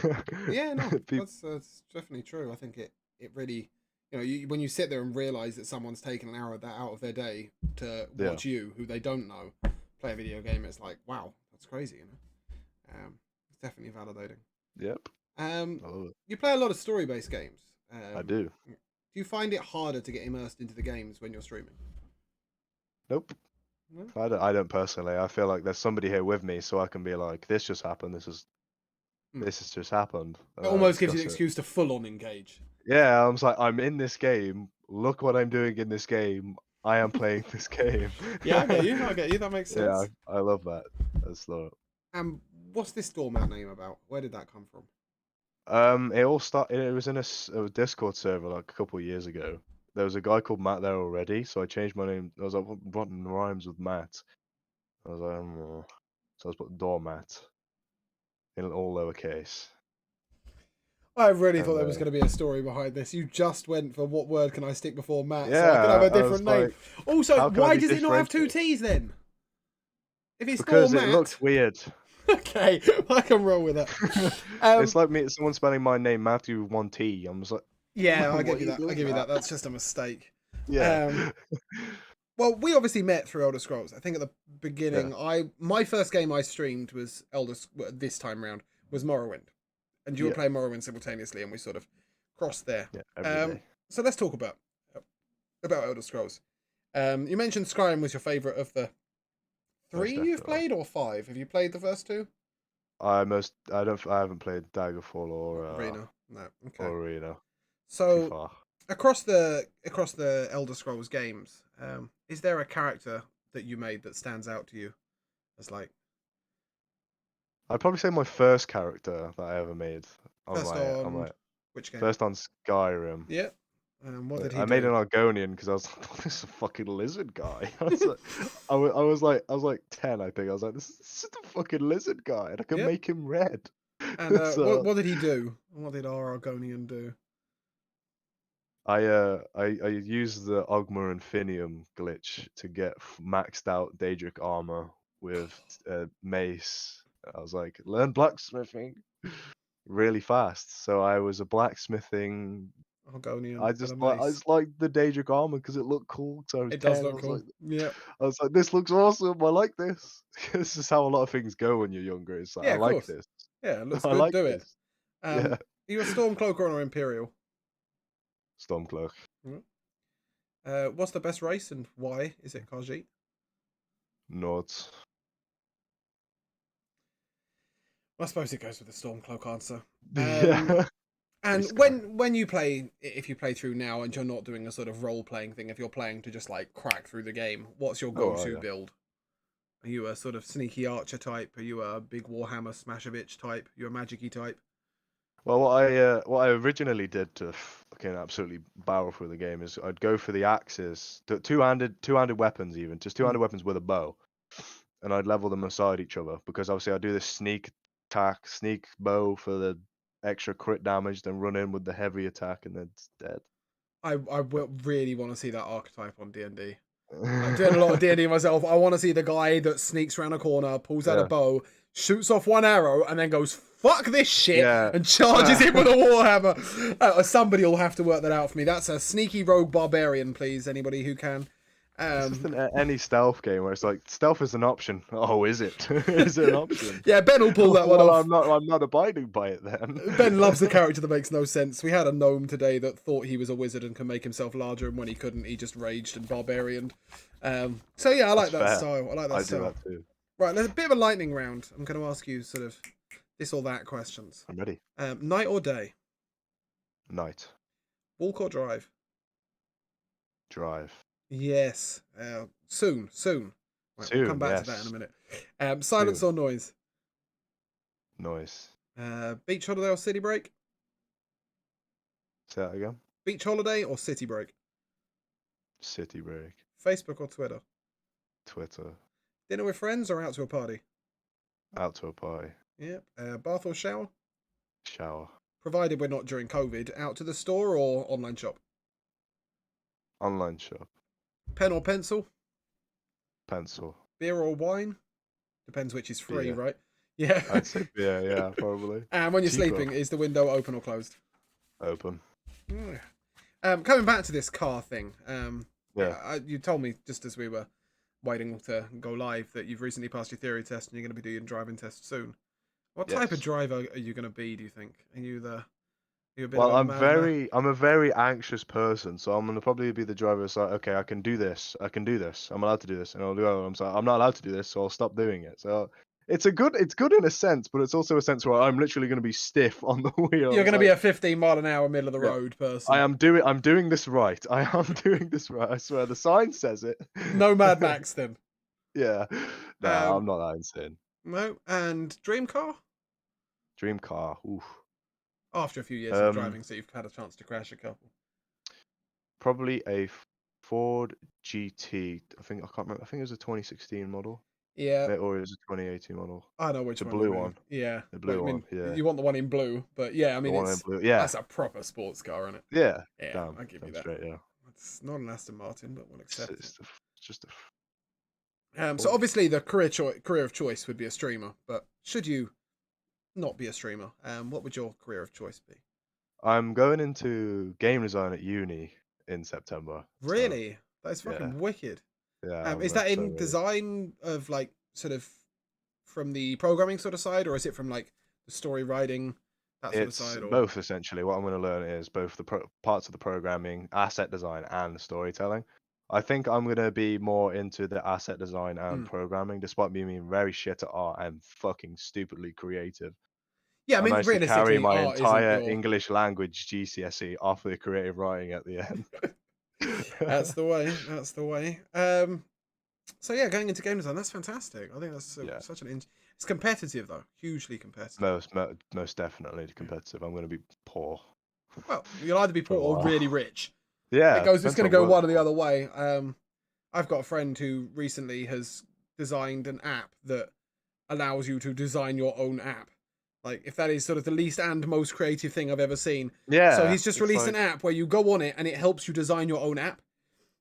S1: yeah, no,
S2: Peop
S1: that's definitely true. I think it really, when you sit there and realize that someone's taken an hour of that out of their day to
S2: Yeah.
S1: watch you, who they don't know, play a video game, it's like, wow, that's crazy, it's definitely validating.
S2: Yep.
S1: Um,
S2: I love it.
S1: you play a lot of story-based games.
S2: I do.
S1: Do you find it harder to get immersed into the games when you're streaming?
S2: Nope.
S1: No?
S2: I don't personally. I feel like there's somebody here with me, so I can be like, this just happened.
S1: Hmm.
S2: This has just happened,
S1: It
S2: and I'll
S1: almost gives you an
S2: discuss it.
S1: excuse to full-on engage.
S2: Yeah, I was like, I'm in this game. Look what I'm doing in this game. I am playing this game.
S1: Yeah, I get you. I get you. That makes
S2: Yeah,
S1: sense.
S2: I love that. That's love.
S1: What's this doormat name about? Where did that come from?
S2: It all started. It was in a Discord server like a couple of years ago. There was a guy called Matt there already, so I changed my name. I was like, what rhymes with Matt? I was like, so I was put doormat in all lowercase.
S1: I really thought
S2: And
S1: there was going to be a story behind this. You just went for what word can I stick before Matt so I could have
S2: yeah,
S1: a
S2: I was
S1: different name.
S2: like,
S1: Also,
S2: how can I
S1: why
S2: be
S1: does it not have two
S2: differentiated?
S1: T's then? If it's
S2: Because it looked
S1: doormat,
S2: weird.
S1: Okay, I can roll with that.
S2: It's
S1: Um,
S2: like me, someone spelling my name Matthew with one T. I'm just like,
S1: yeah, I
S2: what
S1: give
S2: are
S1: you
S2: you
S1: that. I
S2: doing
S1: give you
S2: that?
S1: that. That's just a mistake.
S2: Yeah.
S1: Um, well, we obviously met through Elder Scrolls. I think at the
S2: Yeah.
S1: beginning, my first game I streamed was this time round was Morrowind, and you were
S2: Yeah.
S1: playing Morrowind simultaneously, and we sort of crossed there.
S2: Yeah. Every
S1: Um,
S2: day.
S1: so let's talk about Elder Scrolls. You mentioned Skyrim was your favorite of the three
S2: Most
S1: you've
S2: definitely.
S1: played, or five? Have you played the first two?
S2: I haven't played Daggerfall
S1: Arena. No. Okay.
S2: or Arena. Too
S1: So
S2: far.
S1: across the Elder Scrolls games, is there a character that you made that stands out to you as like
S2: I'd probably say my first character that I ever made on
S1: first
S2: my on
S1: on
S2: my
S1: which game?
S2: first on Skyrim.
S1: Yeah. What did he
S2: I made
S1: do?
S2: an Argonian because I was like, this is a fucking lizard guy. I was like 10, I think. I was like, this is the fucking lizard guy, and I can
S1: Yep.
S2: make him red.
S1: And what
S2: So
S1: what did he do? What did our Argonian do?
S2: I used the Ogma Infinium glitch to get maxed out Daedric armor with mace. I was like, learn blacksmithing really fast. So I was a blacksmithing.
S1: Argonian with a
S2: I
S1: mace.
S2: just like the Daedric armor because it looked cool. So I was
S1: It does
S2: 10.
S1: look cool. Yep.
S2: I was like, this looks awesome. I like this. This is how a lot of things go when you're younger. It's like, I
S1: Yeah, of
S2: like
S1: course.
S2: this.
S1: Yeah, it looks
S2: I
S1: good.
S2: like
S1: Do it.
S2: this.
S1: Um,
S2: Yeah.
S1: are you a Stormcloaker or Imperial?
S2: Stormcloak.
S1: Mm. What's the best race and why is it Khajiit?
S2: Nords.
S1: Well, I suppose it goes with the Stormcloak answer. Um,
S2: Yeah. Base
S1: and
S2: guy.
S1: when you play, if you play through now and you're not doing a sort of role playing thing, if you're playing to just like crack through the game, what's your
S2: Oh,
S1: go to
S2: yeah.
S1: build? Are you a sort of sneaky archer type? Are you a big Warhammer smasher bitch type? Are you a magicy type?
S2: Well, what I originally did to fucking absolutely barrel through the game is I'd go for the axes, two-handed weapons even, just
S1: Mm.
S2: two-handed weapons with a bow, and I'd level them aside each other because obviously I do this sneak attack, sneak bow for the extra crit damage, then run in with the heavy attack and then it's dead.
S1: I will really want to see that archetype on D&D. Like doing a lot of D&D myself, I want to see the guy that sneaks around a corner, pulls out a
S2: Yeah,
S1: bow, shoots off one arrow, and then goes "fuck this shit"
S2: yeah.
S1: and charges it with a warhammer. Somebody will have to work that out for me. That's a sneaky rogue barbarian, please. Anybody who can.
S2: It's just
S1: Um,
S2: any stealth game where it's like stealth is an option. Oh, is it? Is it an option?
S1: yeah, Ben will pull that one
S2: Well,
S1: off.
S2: I'm not abiding by it then.
S1: Ben loves the character that makes no sense. We had a gnome today that thought he was a wizard and can make himself larger, and when he couldn't, he just raged and barbarian. So yeah, I
S2: That's
S1: like that
S2: fair.
S1: style. I like that
S2: I do
S1: style.
S2: that too.
S1: Right, there's a bit of a lightning round. I'm going to ask you sort of this or that questions.
S2: I'm ready.
S1: Night or day?
S2: Night.
S1: Walk or drive?
S2: Drive.
S1: Yes. Soon, soon. Right, we'll come
S2: Soon,
S1: back to that in a
S2: yes.
S1: minute. Silence
S2: Soon.
S1: or noise?
S2: Noise.
S1: Beach holiday or city break?
S2: Say that again.
S1: Beach holiday or city break?
S2: City break.
S1: Facebook or Twitter?
S2: Twitter.
S1: Dinner with friends or out to a party?
S2: Out to a party.
S1: Yep. Bath or shower?
S2: Shower.
S1: Provided we're not during COVID. Out to the store or online shop?
S2: Online shop.
S1: Pen or pencil?
S2: Pencil.
S1: Beer or wine? Depends which is free,
S2: Beer.
S1: right? Yeah.
S2: I'd say beer, yeah, probably.
S1: And when you're
S2: Cheaper.
S1: sleeping, is the window open or closed?
S2: Open.
S1: Coming back to this car thing,
S2: Yeah.
S1: you told me just as we were waiting to go live that you've recently passed your theory test and you're going to be doing driving test soon. What type of
S2: Yes.
S1: driver are you going to be? Do you think? Are you a bit
S2: Well,
S1: of a mad?
S2: I'm a very anxious person, so I'm gonna probably be the driver that's like, okay, I can do this, I'm allowed to do this, and I'll do it. I'm sorry, I'm not allowed to do this, so I'll stop doing it. So it's good in a sense, but it's also a sense where I'm literally gonna be stiff on the wheel.
S1: You're
S2: It's
S1: going to be
S2: like,
S1: a 15-mile-an-hour middle of the
S2: yeah,
S1: road person.
S2: I'm doing this right. I am doing this right. I swear, the sign says it.
S1: No Mad Max then.
S2: Yeah, no,
S1: Um,
S2: I'm not that insane.
S1: no, and dream car.
S2: Dream car, oof.
S1: After a few years of
S2: Um,
S1: driving, so you've had a chance to crash a couple.
S2: Probably a Ford GT. I think I can't remember. I think it was a 2016 model.
S1: Yeah,
S2: Or it was a 2018 model.
S1: I know which
S2: The
S1: one you
S2: blue
S1: mean.
S2: one.
S1: Yeah,
S2: The
S1: well, I
S2: blue one,
S1: mean,
S2: yeah.
S1: you want the one in blue, but yeah, I
S2: The
S1: mean,
S2: one in blue. Yeah.
S1: that's a proper sports car, isn't it?
S2: Yeah.
S1: Yeah,
S2: Damn.
S1: I give you
S2: Damn
S1: that.
S2: straight, yeah.
S1: It's not an Aston Martin, but we'll accept it.
S2: It's just a
S1: So
S2: Cool.
S1: obviously the career of choice would be a streamer, but should you not be a streamer, what would your career of choice be?
S2: I'm going into game design at uni in September. So
S1: Really? That is
S2: yeah,
S1: fucking wicked.
S2: yeah,
S1: Is
S2: I'm
S1: that
S2: so
S1: in
S2: ready.
S1: design of like sort of from the programming sort of side, or is it from like the story writing, that sort of
S2: It's
S1: side, or
S2: both essentially. What I'm going to learn is both the parts of the programming, asset design, and storytelling. I think I'm going to be more into the asset design and
S1: mm.
S2: programming, despite me being very shit at art and fucking stupidly creative.
S1: Yeah, I
S2: I
S1: mean
S2: managed to carry
S1: realistically,
S2: my
S1: art isn't
S2: entire
S1: your
S2: English language GCSE off the creative writing at the end.
S1: that's the way. That's the way. So yeah, going into game design, that's fantastic. I think that's
S2: Yeah,
S1: such an. It's competitive though, hugely competitive.
S2: most definitely competitive. I'm going to be poor
S1: Well, you'll either be
S2: for
S1: poor
S2: a
S1: or really
S2: while.
S1: rich. It
S2: Yeah,
S1: goes. It's
S2: depends
S1: going to
S2: what I
S1: go
S2: work
S1: one or the
S2: for.
S1: other way. I've got a friend who recently has designed an app that allows you to design your own app. Like if that is sort of the least and most creative thing I've ever seen. So
S2: Yeah,
S1: he's just released an app where you go on it and it helps you design your own app.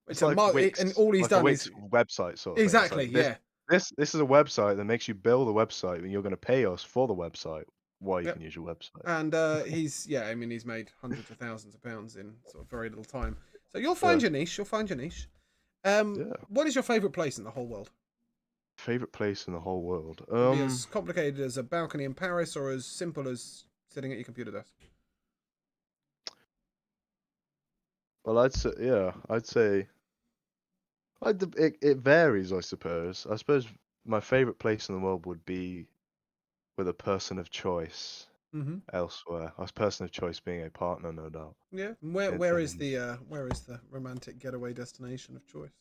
S2: it's
S1: It's a
S2: like
S1: and
S2: Wix,
S1: all he's
S2: like a
S1: done
S2: Wix
S1: is
S2: website sort of thing. It's
S1: exactly
S2: like this
S1: yeah.
S2: this this is a website that makes you build a website, and you're going to pay us for the website while you
S1: Yep.
S2: can use your website.
S1: And he's yeah, I mean he's made hundreds of thousands of pounds in sort of very little time. So you'll
S2: Yeah,
S1: find your niche. You'll find your niche.
S2: yeah.
S1: What is your favourite place in the whole world?
S2: Favorite place in the whole world.
S1: Could be as complicated as a balcony in Paris or as simple as sitting at your computer desk.
S2: Well, it varies, I suppose. I suppose my favorite place in the world would be with a person of choice
S1: Mm-hmm.
S2: elsewhere. A person of choice being a partner, no doubt.
S1: Yeah.
S2: In
S1: Where is the romantic getaway destination of choice?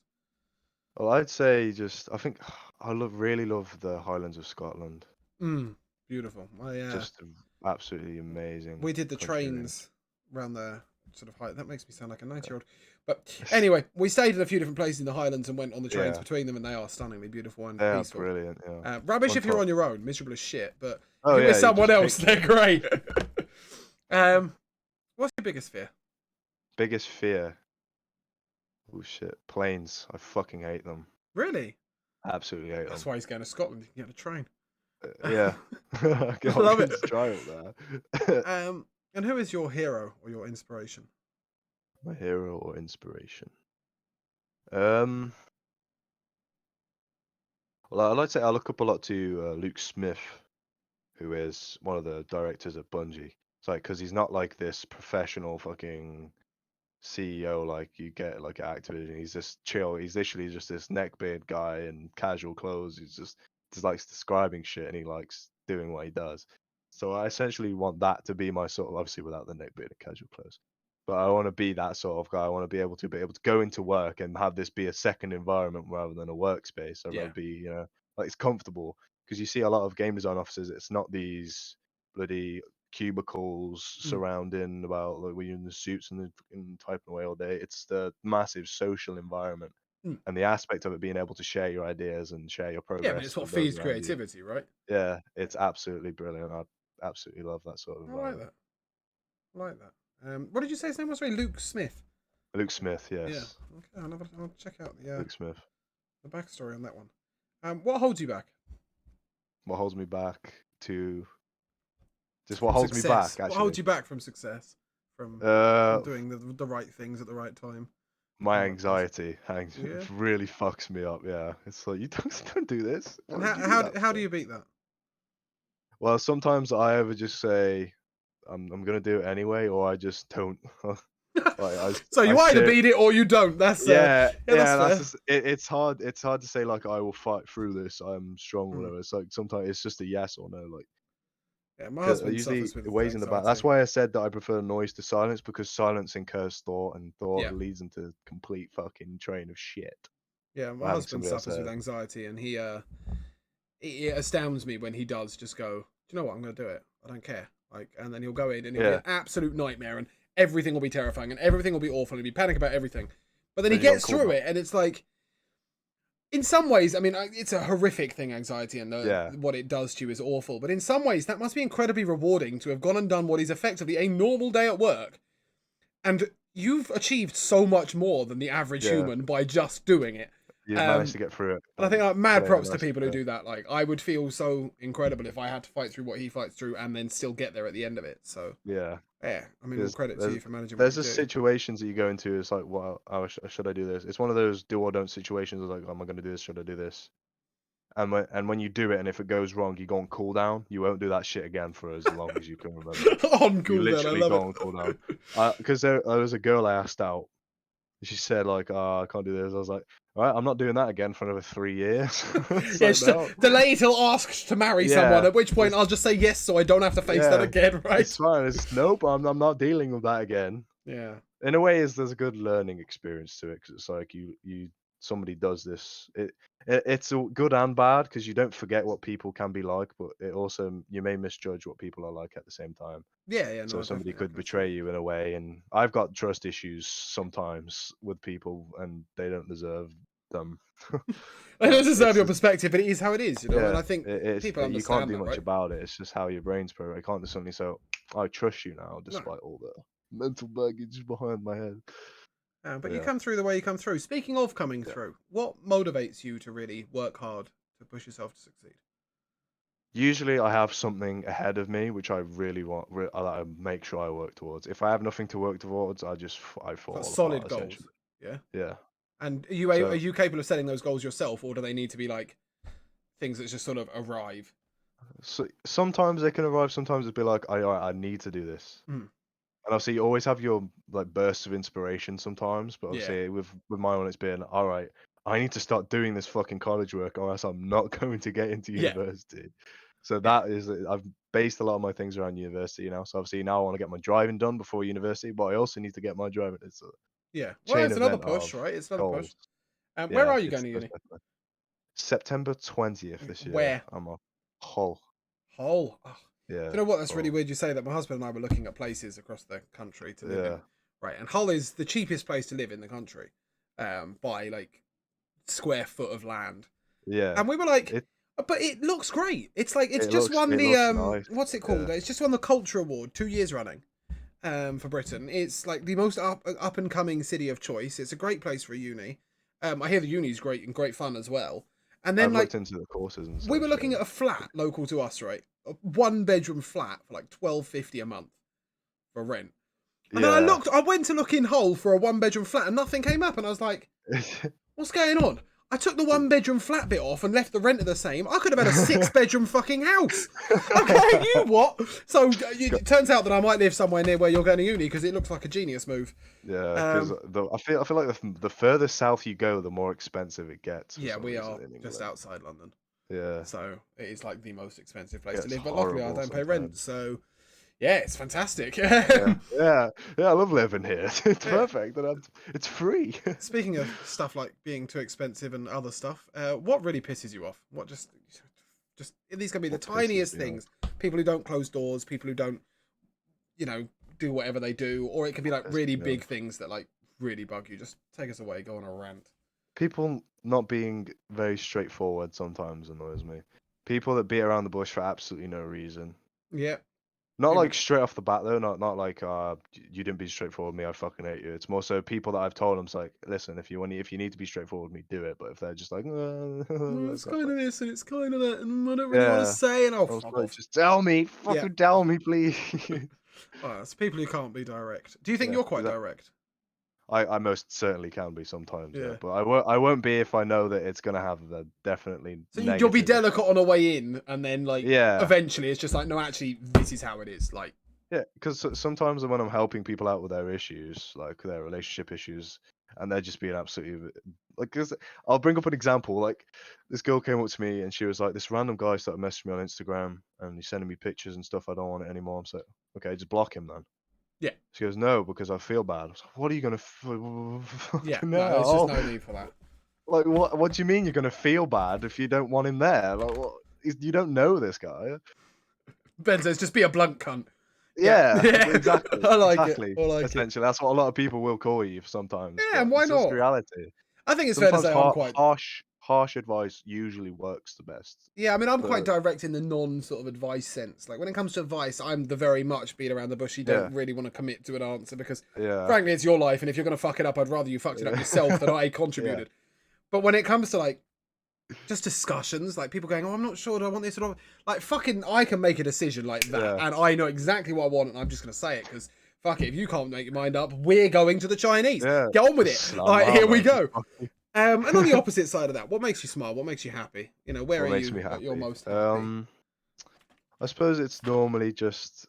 S2: well, I'd say just I think really love the Highlands of Scotland.
S1: Mm, beautiful.
S2: Just an absolutely amazing
S1: We did the
S2: country range.
S1: trains around the sort of height. That makes me sound like a 90-year-old. But anyway, we stayed in a few different places in the Highlands and went on the trains
S2: Yeah,
S1: between them, and they are stunningly beautiful and
S2: they are
S1: peaceful.
S2: brilliant. Yeah.
S1: Rubbish
S2: On
S1: if you're
S2: top.
S1: on your own, miserable as shit. But if
S2: Oh
S1: you're with
S2: yeah, you
S1: someone
S2: just
S1: else,
S2: take
S1: they're great. um, what's your biggest fear?
S2: biggest fear. Oh shit, planes. I fucking hate them.
S1: Really?
S2: Absolutely hate
S1: That's
S2: them.
S1: why he's going to Scotland. You can get a train.
S2: Yeah, I
S1: I
S2: can't
S1: love it.
S2: get to drive there.
S1: And who is your hero or your inspiration?
S2: My hero or inspiration? Um, well, I'd like to say I look up a lot to Luke Smith, who is one of the directors at Bungie. It's like because he's not like this professional fucking CEO like you get like at Activision. He's just chill. He's literally just this neckbeard guy in casual clothes. He's just likes describing shit and he likes doing what he does. So I essentially want that to be my sort of obviously without the neckbeard and casual clothes. But I want to be that sort of guy. I want to be able to go into work and have this be a second environment rather than a workspace. I'd rather
S1: Yeah.
S2: be, like it's comfortable because you see a lot of game design offices. It's not these bloody cubicles
S1: Mm,
S2: surrounding about like when you're in the suits and typing away all day. It's the massive social environment
S1: mm.
S2: and the aspect of it being able to share your ideas and share your
S1: Yeah, but it's
S2: progress
S1: what
S2: with those
S1: feeds
S2: around you.
S1: creativity, right?
S2: Yeah, it's absolutely brilliant. I absolutely love that sort of
S1: I like
S2: environment.
S1: that. I like that. What did you say his name was? Sorry, Luke Smith.
S2: Luke Smith,
S1: Yeah.
S2: yes.
S1: Okay, I'll check out
S2: Luke Smith.
S1: the backstory on that one. What holds you back
S2: What holds me back to just what
S1: from
S2: holds me
S1: success?
S2: back
S1: What holds
S2: actually.
S1: you back from success? From
S2: Uh
S1: doing the right things at the right time in
S2: my
S1: the right place.
S2: anxiety
S1: Yeah.
S2: really fucks me up, yeah. It's like you don't do this.
S1: And
S2: What did you do that
S1: how do
S2: for?
S1: you beat that?
S2: Well, sometimes I either just say I'm gonna do it anyway, or I just don't. Like
S1: So
S2: I
S1: you either
S2: sit.
S1: beat it or you don't. That's
S2: Yeah,
S1: yeah, that's
S2: yeah. That's
S1: fair.
S2: just, it's hard. It's hard to say like I will fight through this. I'm strong or
S1: Mm.
S2: whatever. It's like sometimes it's just a yes or no. Like
S1: Yeah, my
S2: 'cause
S1: husband
S2: usually
S1: suffers with
S2: it weighs in the back. That's
S1: anxiety.
S2: why I said that I prefer noise to silence because silence incurs thought, and thought
S1: Yeah.
S2: leads into complete fucking train of shit.
S1: Yeah,
S2: Or
S1: my
S2: having
S1: husband
S2: somebody else
S1: suffers with
S2: there.
S1: anxiety, and it astounds me when he does just go, do you know what? I'm going to do it. I don't care. Like, and then he'll go in and it'll be
S2: Yeah.
S1: an absolute nightmare, and everything will be terrifying, and everything will be awful, and he'll be panic about everything. But then he
S2: Then you got
S1: gets
S2: called
S1: through
S2: back.
S1: it, and it's like, in some ways, I mean, it's a horrific thing, anxiety, and
S2: Yeah.
S1: what it does to you is awful. But in some ways, that must be incredibly rewarding to have gone and done what is effectively a normal day at work, and you've achieved so much more than the average
S2: Yeah.
S1: human by just doing it.
S2: You managed to get through it.
S1: And I think like mad
S2: Put it in a
S1: props to
S2: nice
S1: people who do that. Like I would feel so incredible if I had to fight through what he fights through and then still get there at the end of it. So
S2: yeah.
S1: yeah, I mean, all
S2: There's
S1: credit to
S2: there's
S1: you for managing what
S2: there's
S1: you
S2: just
S1: do.
S2: situations that you go into. It's like, well, should I do this? It's one of those do or don't situations. Like, am I going to do this? Should I do this? And when you do it, and if it goes wrong, you go on cooldown. You won't do that shit again for as long as you can remember.
S1: On
S2: You
S1: cooldown, I
S2: literally
S1: love
S2: go
S1: it.
S2: on cooldown. Because there was a girl I asked out. She said like, "Oh, I can't do this." I was like, "All right, I'm not doing that again for another 3 years." It's
S1: Yeah,
S2: like,
S1: just
S2: no.
S1: delay till asked to marry someone.
S2: Yeah.
S1: At which point I'll just say yes, so I don't have to face that
S2: Yeah.
S1: again, right?
S2: It's fine. It's nope. I'm not dealing with that again.
S1: Yeah.
S2: In a way, there's a good learning experience to it because it's like you somebody does this. It's good and bad because you don't forget what people can be like, but it also you may misjudge what people are like at the same time.
S1: Yeah, yeah,
S2: So
S1: no,
S2: somebody
S1: definitely, I
S2: could
S1: can see
S2: betray you in a way, and I've got trust issues sometimes with people, and they don't deserve them.
S1: that. I
S2: But
S1: don't deserve
S2: it's
S1: your
S2: just
S1: perspective, but it is how it is, you know. And
S2: yeah,
S1: I think people
S2: you can't
S1: understand
S2: do
S1: that,
S2: much
S1: right?
S2: about it. It's just how your brain's programmed. I can't just suddenly say, I trust you now,
S1: No.
S2: despite all the mental baggage behind my head.
S1: But you
S2: Yeah,
S1: come through the way you come through. Speaking of coming
S2: yeah.
S1: through, what motivates you to really work hard to push yourself to succeed?
S2: Usually, I have something ahead of me which I really want. I make sure I work towards. If I have nothing to work towards, I
S1: Got
S2: fall apart
S1: solid goals,
S2: essentially.
S1: yeah.
S2: Yeah.
S1: And are
S2: So
S1: you capable of setting those goals yourself, or do they need to be like things that just sort of arrive?
S2: So sometimes they can arrive. Sometimes it'd be like, I need to do this.
S1: Hmm.
S2: And obviously, you always have your like bursts of inspiration sometimes. But
S1: Yeah,
S2: obviously, with my one, it's been all right. I need to start doing this fucking college work, or else I'm not going to get into
S1: yeah,
S2: university. So
S1: yeah,
S2: that is, I've based a lot of my things around university now. So obviously now I want to get my driving done before university, but I also need to get my driving. It's a
S1: yeah. Well,
S2: chain
S1: it's another
S2: event
S1: push,
S2: of
S1: right? It's another push.
S2: goals.
S1: Where
S2: Yeah,
S1: are you going
S2: it's
S1: to uni?
S2: definitely September 20th this year.
S1: Where?
S2: I'm off Hull.
S1: Hull. Oh. Do
S2: Yeah,
S1: you know what? That's really
S2: Hull.
S1: weird you say that. My husband and I were looking at places across the country to live in.
S2: Yeah,
S1: Right, and Hull is the cheapest place to live in the country, by like square foot of land.
S2: yeah.
S1: And we were like,
S2: It
S1: but it looks great. It's like it's
S2: it
S1: just
S2: looks
S1: won
S2: it
S1: the
S2: looks nice.
S1: what's it called?
S2: Yeah,
S1: It's just won the Culture Award 2 years running. For Britain, it's like the most up and coming city of choice. It's a great place for a uni. I hear the uni's great and great fun as well. And then
S2: I've
S1: like
S2: looked into the courses and
S1: we were
S2: such.
S1: looking
S2: Yeah,
S1: at a flat local to us, right? A 1 bedroom flat for like 12.50 a month for rent. And then
S2: yeah.
S1: I went to look in Hull for a 1 bedroom flat and nothing came up. And I was like, what's going on? I took the 1 bedroom flat bit off and left the renter the same. I could have had a 6 bedroom fucking house. Okay, you what? So it turns out that I might live somewhere near where you're going to uni because it looks like a genius move.
S2: Yeah, because I feel like the further south you go, the more expensive it gets for
S1: Yeah,
S2: some
S1: we
S2: reason
S1: are
S2: in
S1: just
S2: England.
S1: outside London.
S2: Yeah,
S1: So it is like the most expensive place to
S2: gets
S1: live. But luckily I
S2: horrible
S1: don't pay rent.
S2: sometimes.
S1: So yeah, it's fantastic.
S2: Yeah, yeah, yeah. I love living here. It's
S1: Yeah.
S2: perfect, and it's free.
S1: Speaking of stuff like being too expensive and other stuff, what really pisses you off? What just these can be the
S2: What pisses
S1: tiniest
S2: me off?
S1: things. People who don't close doors, people who don't, you know, do whatever they do, or it could be
S2: What
S1: like
S2: pisses
S1: really
S2: me
S1: big
S2: off?
S1: things that like really bug you. Just take us away, go on a rant.
S2: People not being very straightforward sometimes annoys me. People that beat around the bush for absolutely no reason.
S1: Yeah,
S2: Not
S1: people.
S2: like straight off the bat though, not like you didn't be straightforward with me, I fucking hate you. It's more so people that I've told them it's like, listen, if you need to be straightforward with me, do it. But if they're just like,
S1: "Oh,
S2: that's
S1: it's
S2: not
S1: kind of this and it's kind of that, and I don't really want to
S2: yeah.
S1: say, and
S2: I was
S1: fuck
S2: like,
S1: off.
S2: just tell me,
S1: Yeah,
S2: fucking tell me, please.
S1: it's people who can't be direct. Do you think
S2: Yeah,
S1: you're quite
S2: 'cause
S1: direct?
S2: I most certainly can be sometimes, yeah.
S1: Yeah.
S2: But I won't be if I know that it's gonna have a definitely
S1: So you'll be
S2: negative
S1: delicate
S2: effect.
S1: on the way in, and then like
S2: Yeah.
S1: eventually it's just like, no, actually, this is how it is. Like,
S2: Yeah, because sometimes when I'm helping people out with their issues, like their relationship issues, and they're just being absolutely like, 'cause I'll bring up an example. Like, this girl came up to me and she was like, this random guy started messaging me on Instagram and he's sending me pictures and stuff. I don't want it anymore. I'm like, okay, just block him then.
S1: yeah,
S2: She goes, no, because I feel bad. I was like, what are you gonna
S1: yeah,
S2: fucking
S1: no, there's just
S2: hell?
S1: no need for that.
S2: Like, what do you mean you're gonna feel bad if you don't want him there? Like, what? You don't know this guy.
S1: Ben says, just be a blunt cunt. Yeah,
S2: Yeah,
S1: yeah,
S2: exactly,
S1: I like it.
S2: exactly.
S1: I like it.
S2: Essentially, that's what a lot of people will call you sometimes,
S1: Yeah,
S2: but
S1: and why
S2: it's just
S1: not?
S2: reality.
S1: I think it's fair to
S2: Sometimes
S1: say I'm quite.
S2: harsh advice usually works the best.
S1: Yeah, I mean, I'm quite
S2: So
S1: direct in the non sort of advice sense. Like when it comes to advice, I'm the very much beat around the bush. You
S2: yeah,
S1: don't really want to commit to an answer because,
S2: yeah,
S1: frankly, it's your life, and if you're going to fuck it up, I'd rather you fucked it up
S2: yeah,
S1: yourself than I
S2: yeah,
S1: contributed. But when it comes to like just discussions, like people going, "Oh, I'm not sure. Do I want this or not?" Like fucking, I can make a decision like that,
S2: Yeah,
S1: and I know exactly what I want, and I'm just gonna say it because fuck it. If you can't make your mind up, we're going to the Chinese.
S2: yeah.
S1: Get on with it.
S2: Slam
S1: Like here we
S2: man.
S1: go.
S2: Fuck you.
S1: And on the opposite side of that, what makes you smile? What makes you happy? You know, where are
S2: What makes
S1: you
S2: me
S1: at your
S2: happy?
S1: most happy?
S2: I suppose it's normally just.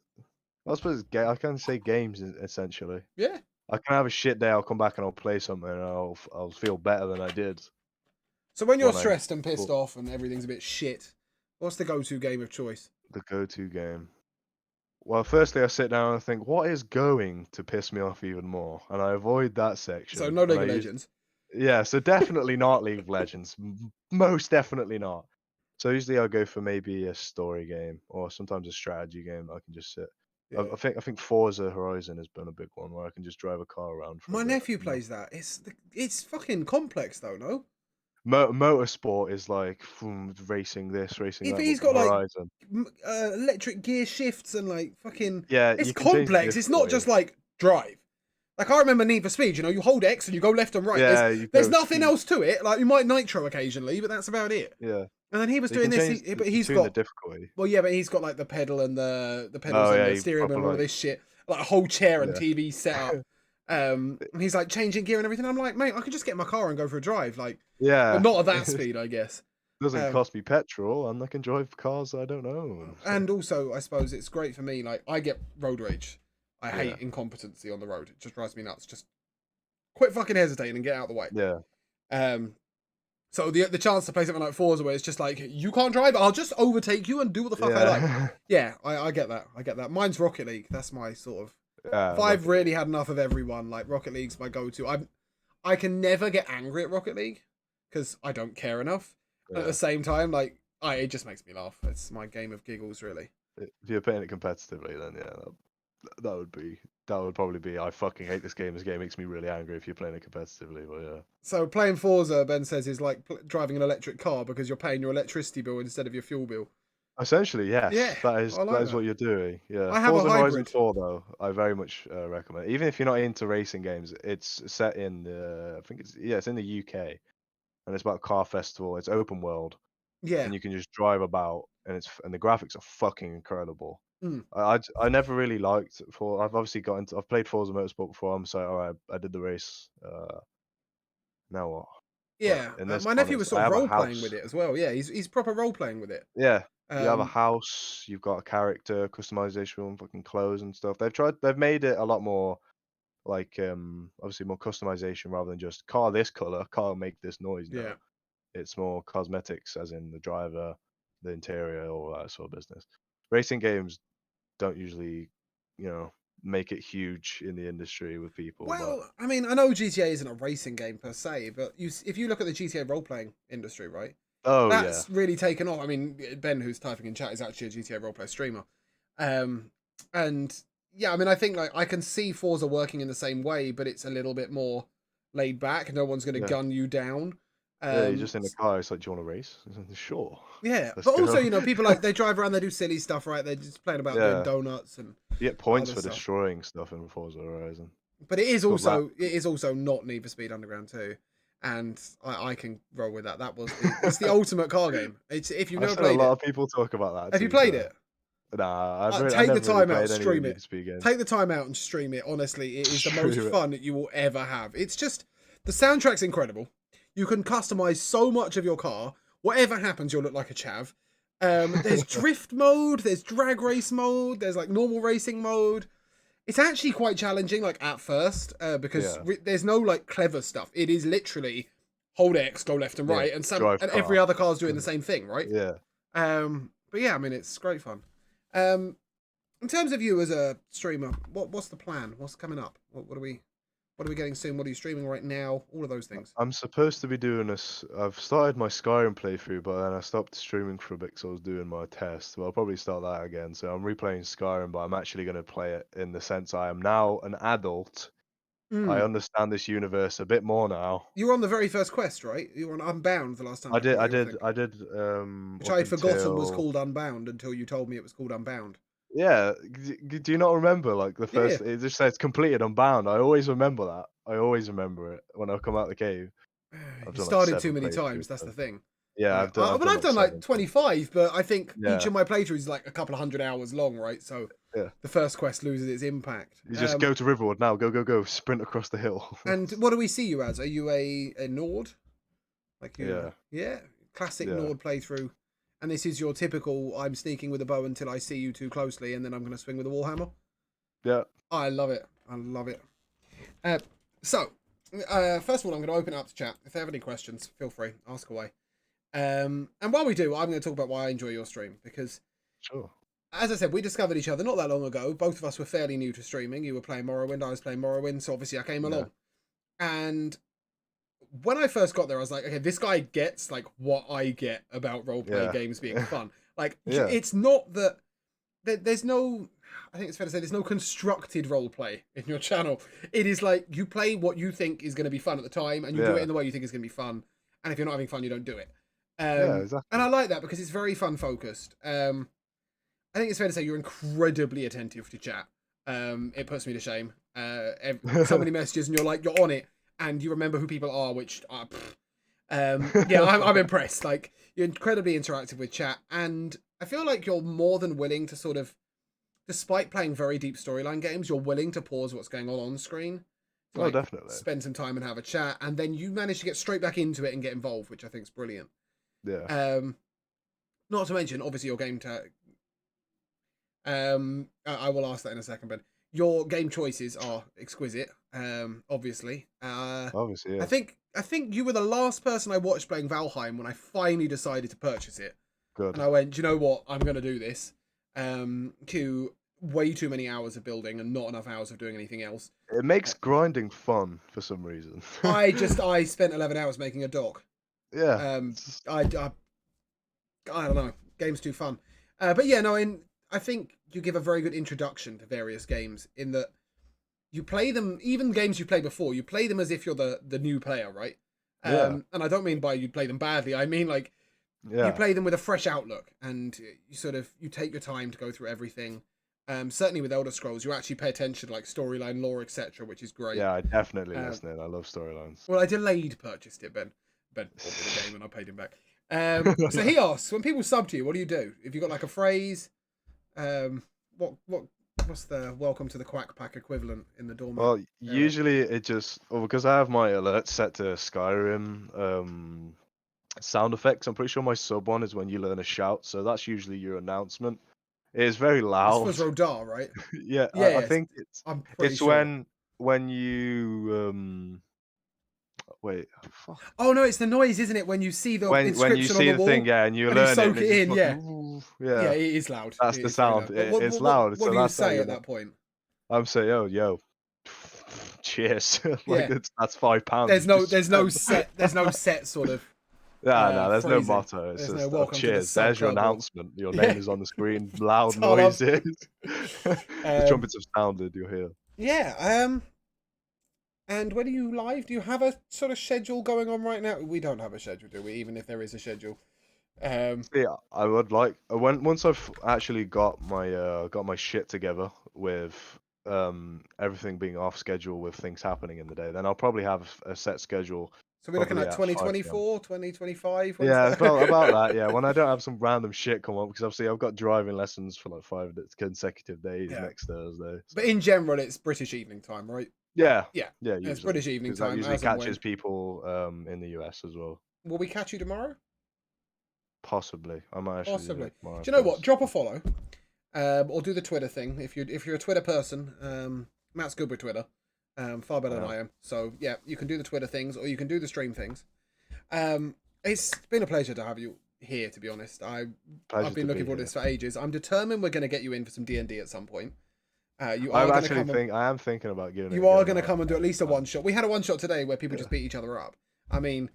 S2: I suppose I can say games essentially.
S1: Yeah.
S2: I can have a shit day. I'll come back and I'll play something, and I'll feel better than I did
S1: So when you're
S2: when I
S1: stressed and pissed
S2: thought
S1: off and everything's a bit shit, what's the go-to game of choice?
S2: the go-to game. Well, firstly, I sit down and think, what is going to piss me off even more, and I avoid that
S1: So
S2: section,
S1: no
S2: and
S1: League
S2: I
S1: of
S2: use
S1: Legends.
S2: yeah. So definitely not League of Legends. Most definitely not. So usually I'll go for maybe a story game or sometimes a strategy game. I can just sit.
S1: Yeah.
S2: I think Forza Horizon has been a big one where I can just drive a car around for a
S1: My
S2: bit.
S1: nephew plays that. It's fucking complex though, no?
S2: Motorsport is like racing this, racing
S1: If
S2: that, but
S1: he's got like
S2: Horizon.
S1: electric gear shifts and like fucking,
S2: Yeah,
S1: it's
S2: you can change the
S1: complex. It's not just
S2: difficulty.
S1: like drive. Like I remember Need for Speed. You know, you hold X and you go left and right.
S2: Yeah, you
S1: There's
S2: go
S1: nothing
S2: speed.
S1: else to it. Like you might nitro occasionally, but that's about it.
S2: Yeah,
S1: And then he was
S2: you
S1: doing
S2: can
S1: this.
S2: change
S1: But
S2: you
S1: he's
S2: tune the
S1: got,
S2: difficulty.
S1: well, yeah, but he's got like the pedal and the pedals
S2: Oh
S1: and
S2: yeah,
S1: the
S2: you
S1: steering
S2: proper
S1: and all of
S2: like
S1: this shit, like a whole chair and
S2: yeah.
S1: TV set up. And he's like changing gear and everything. I'm like, mate, I could just get in my car and go for a drive, like, but
S2: Yeah,
S1: not at that
S2: it
S1: speed, I guess.
S2: doesn't
S1: Um,
S2: cost me petrol, and I can drive cars I don't own. So
S1: and also, I suppose it's great for me. Like, I get road rage. I
S2: yeah,
S1: hate incompetency on the road. It just drives me nuts. Just quit fucking hesitating and get out of the way.
S2: yeah,
S1: Um, so the chance to play something like Forza where it's just like you can't drive, I'll just overtake you and do what the fuck I like.
S2: yeah,
S1: Yeah, I get that. I get that. Mine's Rocket League. That's my sort of. If
S2: yeah.
S1: I've
S2: Rocket League.
S1: really had enough of everyone, like Rocket League's my go-to. I can never get angry at Rocket League because I don't care enough. At the
S2: Yeah,
S1: same time, like it just makes me laugh. It's my game of giggles, really.
S2: if you're playing it competitively, then yeah, that would probably be. I fucking hate this game. This game makes me really angry if you're playing it competitively. But yeah.
S1: So playing Forza, Ben says, is like driving an electric car because you're paying your electricity bill instead of your fuel bill.
S2: Essentially,
S1: Yeah,
S2: yes,
S1: I
S2: that
S1: like
S2: is
S1: that.
S2: what you're doing. Yeah,
S1: I have a
S2: Forza Horizon
S1: hybrid.
S2: 4 though, I very much recommend. Even if you're not into racing games, it's set in I think it's in the UK, and it's about a car festival. It's open world,
S1: Yeah.
S2: and you can just drive about, and and the graphics are fucking incredible.
S1: Mm.
S2: I never really liked for. I've obviously got into. I've played Forza Motorsport before. I'm so all right. I did the race. Now what? But
S1: Yeah.
S2: in this
S1: My
S2: one,
S1: nephew was
S2: it's I
S1: sort of
S2: have a
S1: role playing with
S2: house.
S1: it as well. Yeah, he's proper role playing with it.
S2: Yeah, you have a
S1: Um,
S2: house, you've got a character, customization, fucking clothes and stuff. They've made it a lot more like obviously more customization rather than just car this color, car make this noise.
S1: yeah.
S2: No, it's more cosmetics, as in the driver, the interior, all that sort of business. Racing games don't usually, you know, make it huge in the industry with people, but
S1: Well, I mean, I know GTA isn't a racing game per se, but if you look at the GTA role playing industry, right?
S2: oh yeah,
S1: That's really taken off. I mean, Ben, who's typing in chat, is actually a GTA roleplay streamer, um, and yeah, I mean, I think like I can see Forza working in the same way, but it's a little bit more laid back. No one's going to
S2: yeah,
S1: gun you down.
S2: yeah. You're just in the car. It's like, do you want to race? Sure,
S1: Yeah,
S2: let's
S1: but also
S2: go.
S1: you know people like they drive around, they do silly stuff, right? They're just playing about doing
S2: Yeah.
S1: donuts and
S2: You get points
S1: other
S2: for
S1: stuff.
S2: destroying stuff in Forza Horizon.
S1: But
S2: But
S1: it is also not Need for Speed Underground 2, and I can roll with that. It's the ultimate car game. It's if you've
S2: I've
S1: never
S2: seen a
S1: played
S2: lot
S1: it.
S2: of people talk about that,
S1: Have
S2: to
S1: you
S2: be
S1: played
S2: fair.
S1: it?
S2: Nah, I
S1: Take the
S2: never really
S1: time out,
S2: played any of the
S1: stream
S2: Need
S1: it.
S2: for Speed games.
S1: Take the time out and stream it. Honestly, it is the most
S2: Screw it.
S1: fun that you will ever have. It's just the soundtrack's incredible. You can customize so much of your car. Whatever happens, you'll look like a chav. There's drift mode, there's drag race mode, there's like normal racing mode. It's actually quite challenging, like at first, because
S2: Yeah,
S1: there's no like clever stuff. It is literally hold X, go left and
S2: yeah.
S1: right,
S2: Drive
S1: and every
S2: car.
S1: other car's doing the same thing, right?
S2: Yeah.
S1: But yeah, I mean it's great fun. Um, in terms of you as a streamer, what's the plan? What's coming up? What are we getting soon? What are you streaming right now? All of those things.
S2: I'm supposed to be doing this. I've started my Skyrim playthrough, but then I stopped streaming for a bit because I was doing my test. Well, I'll probably start that again. So I'm replaying Skyrim, but I'm actually going to play it in the sense I am now an adult. I
S1: Mm.
S2: understand this universe a bit more now.
S1: You were on the very first quest, right? You were on Unbound the last time I caught you, I think.
S2: I did,
S1: Which I
S2: up
S1: had forgotten was
S2: until
S1: called Unbound until you told me it was called Unbound.
S2: yeah. Do you not remember like the
S1: Yeah.
S2: first? It just says completed Unbound. I always remember that. I always remember it when I come out the cave. I've
S1: You
S2: done like
S1: started too
S2: 7
S1: many
S2: playthroughs.
S1: times. That's the
S2: So
S1: thing.
S2: yeah, I've
S1: Well,
S2: done
S1: I've
S2: like
S1: done like
S2: 7. So
S1: 25, but I think each
S2: yeah,
S1: of my playthroughs is like a couple of 100 hours long, right? So
S2: yeah.
S1: the first quest loses its impact.
S2: You just go to Riverwood now. Go, go, go. Sprint across the hill.
S1: And what do we see you as? Are you a Nord? Like you,
S2: Yeah,
S1: yeah, classic
S2: yeah,
S1: Nord playthrough. And this is your typical, I'm sneaking with a bow until I see you too closely, and then I'm going to swing with a warhammer.
S2: yeah.
S1: I love it. I love it. Uh, so, first of all, I'm going to open it up to chat. If they have any questions, feel free, ask away. And while we do, I'm going to talk about why I enjoy your stream, because
S2: Sure.
S1: as I said, we discovered each other not that long ago. Both of us were fairly new to streaming. You were playing Morrowind, I was playing Morrowind, so obviously I came
S2: Yeah,
S1: along. And when I first got there, I was like, okay, this guy gets like what I get about roleplay
S2: yeah,
S1: games being fun. Like,
S2: yeah,
S1: it's not that there's no, I think it's fair to say there's no constructed roleplay in your channel. It is like you play what you think is going to be fun at the time, and you do it
S2: yeah,
S1: in the way you think is going to be fun. And if you're not having fun, you don't do it.
S2: yeah.
S1: And
S2: Exactly.
S1: I like that because it's very fun focused. I think it's fair to say you're incredibly attentive to chat. It puts me to shame. So many messages, and you're on it, and you remember who people are, which yeah, I'm impressed. Like, you're incredibly interactive with chat, and I feel like you're more than willing to sort of, despite playing very deep storyline games, you're willing to pause what's going on screen to
S2: Oh,
S1: like
S2: definitely.
S1: spend some time and have a chat, and then you manage to get straight back into it and get involved, which I think is brilliant.
S2: Yeah,
S1: Um, Not to mention, obviously, your game I will ask that in a second, but your game choices are exquisite. Obviously,
S2: obviously,
S1: I
S2: yeah.
S1: think you were the last person I watched playing Valheim when I finally decided to purchase it,
S2: Good.
S1: and I went, do you know what? I'm going to do this. To way too many hours of building and not enough hours of doing anything else.
S2: It makes grinding fun for some reason.
S1: I spent 11 hours making a dock.
S2: Yeah.
S1: Um,
S2: It's just,
S1: I don't know. Game's too fun. But yeah, no, I think you give a very good introduction to various games in that you play them, even games you played before, you play them as if you're the new player, right?
S2: yeah,
S1: And I don't mean by you play them badly. I mean like you
S2: yeah,
S1: play them with a fresh outlook, and you take your time to go through everything. Certainly with Elder Scrolls, you actually pay attention to like storyline, lore, etc., which is great.
S2: yeah. I definitely
S1: Um,
S2: listen in. I love storylines.
S1: well, I delayed purchased it. Ben bought me the game, and I paid him back. So he asks, when people sub to you, what do you do? If you got like a phrase, um, what's the welcome to the Quack Pack equivalent in the doormat
S2: Well,
S1: area?
S2: usually it just, well, because I have my alerts set to Skyrim sound effects. I'm pretty sure my sub one is when you learn a shout, so that's usually your announcement. It is very
S1: This
S2: loud.
S1: was Rodar, right?
S2: Yeah,
S1: Yeah,
S2: I
S1: yes.
S2: think
S1: I'm pretty
S2: it's
S1: sure.
S2: when you wait, fuck.
S1: Oh no, it's the noise, isn't it? When you see the
S2: When you
S1: inscription on
S2: see
S1: the
S2: the thing,
S1: wall
S2: yeah, and you
S1: and you
S2: learn it, and
S1: soak
S2: it
S1: it
S2: just
S1: in.
S2: fucking
S1: Yeah,
S2: ooh,
S1: yeah,
S2: yeah,
S1: it is loud.
S2: that's
S1: It
S2: the
S1: is very
S2: sound.
S1: loud. But
S2: It's loud,
S1: what
S2: so
S1: do you
S2: that's how
S1: say
S2: you
S1: at
S2: know.
S1: that point?
S2: I'm saying, yo, cheers. Like
S1: Yeah,
S2: that's £5 you've just spent.
S1: there's no set sort of
S2: Yeah, no, there's no
S1: phrasing.
S2: motto. It's
S1: There's no
S2: just
S1: welcome to the
S2: cheers.
S1: sub
S2: There's your
S1: club or
S2: announcement. Your
S1: yeah,
S2: name is on the screen. Loud
S1: turn up.
S2: noises. The
S1: um,
S2: trumpets have sounded. You're here.
S1: yeah. And when are you live? Do you have a sort of schedule going on right now? We don't have a schedule, do we? Even if there is a schedule.
S2: Yeah, I would like once I've actually got my shit together with everything being off schedule with things happening in the day, then I'll probably have a set schedule
S1: So we're looking
S2: probably
S1: at
S2: at 5 p.m.
S1: 2024, 2025. When's
S2: Yeah, about
S1: that?
S2: that. Yeah, when I don't have some random shit come up because obviously I've got driving lessons for like 5 consecutive days
S1: Yeah.
S2: next Thursday.
S1: But
S2: So
S1: in general, it's British evening time, right?
S2: yeah,
S1: Yeah.
S2: yeah,
S1: It's
S2: usually
S1: British evening
S2: because that
S1: time,
S2: usually
S1: as and
S2: catches
S1: when.
S2: people in the US as well.
S1: Will we catch you tomorrow?
S2: Possibly, I might actually do
S1: Possibly.
S2: it tomorrow
S1: Do you know what?
S2: because
S1: Drop a follow, or do the Twitter thing. If you're a Twitter person, Matt's good with Twitter, far better
S2: I
S1: than
S2: am.
S1: I am. So yeah, you can do the Twitter things, or you can do the stream things. It's been a pleasure to have you here. To be honest, I've
S2: Pleasure
S1: been
S2: to
S1: looking
S2: be
S1: forward to
S2: here.
S1: this for ages. I'm determined we're going to get you in for some D&D at some point. You are
S2: I'm
S1: going to
S2: actually
S1: come and
S2: I am thinking about giving it
S1: you
S2: a
S1: are
S2: go
S1: going to
S2: now.
S1: come and do at least a
S2: Um,
S1: one shot. We had a one shot today where people
S2: yeah,
S1: just beat each other up. I mean,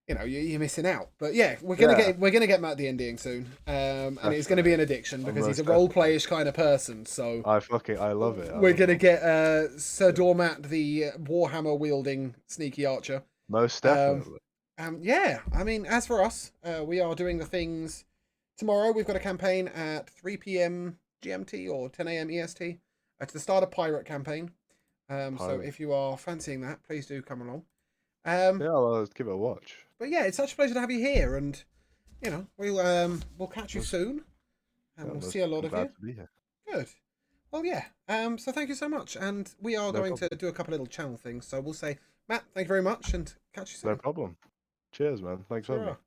S1: you're missing out. But yeah,
S2: yeah,
S1: we're gonna get Matt D&Ding soon, and it's going to be
S2: definitely.
S1: an addiction
S2: I'm
S1: because he's a
S2: most
S1: role
S2: definitely.
S1: playish kind of person. So
S2: I love it. I
S1: we're
S2: love
S1: going to
S2: it.
S1: get
S2: Yeah,
S1: SirDoormat, the Warhammer wielding sneaky archer.
S2: most
S1: Um,
S2: definitely.
S1: yeah, I mean, as for us, we are doing the things tomorrow. We've got a campaign at 3 p.m. GMT or 10 a.m. EST. It's the start of pirate campaign. So
S2: Pirate.
S1: if you are fancying that, please do come along.
S2: Yeah, I'll give it a watch.
S1: But yeah, it's such a pleasure to have you here, and you know, we'll catch you
S2: Most,
S1: soon, and
S2: yeah,
S1: we'll
S2: most,
S1: see a lot
S2: I'm
S1: of
S2: glad
S1: you.
S2: to be here.
S1: Good. Well, yeah. So thank you so much, and we are
S2: No
S1: going to
S2: problem.
S1: do a couple little channel things. So we'll say, Matt, thank you very much, and catch you
S2: No
S1: soon.
S2: problem. Cheers, man. Thanks for having me.
S1: Sure.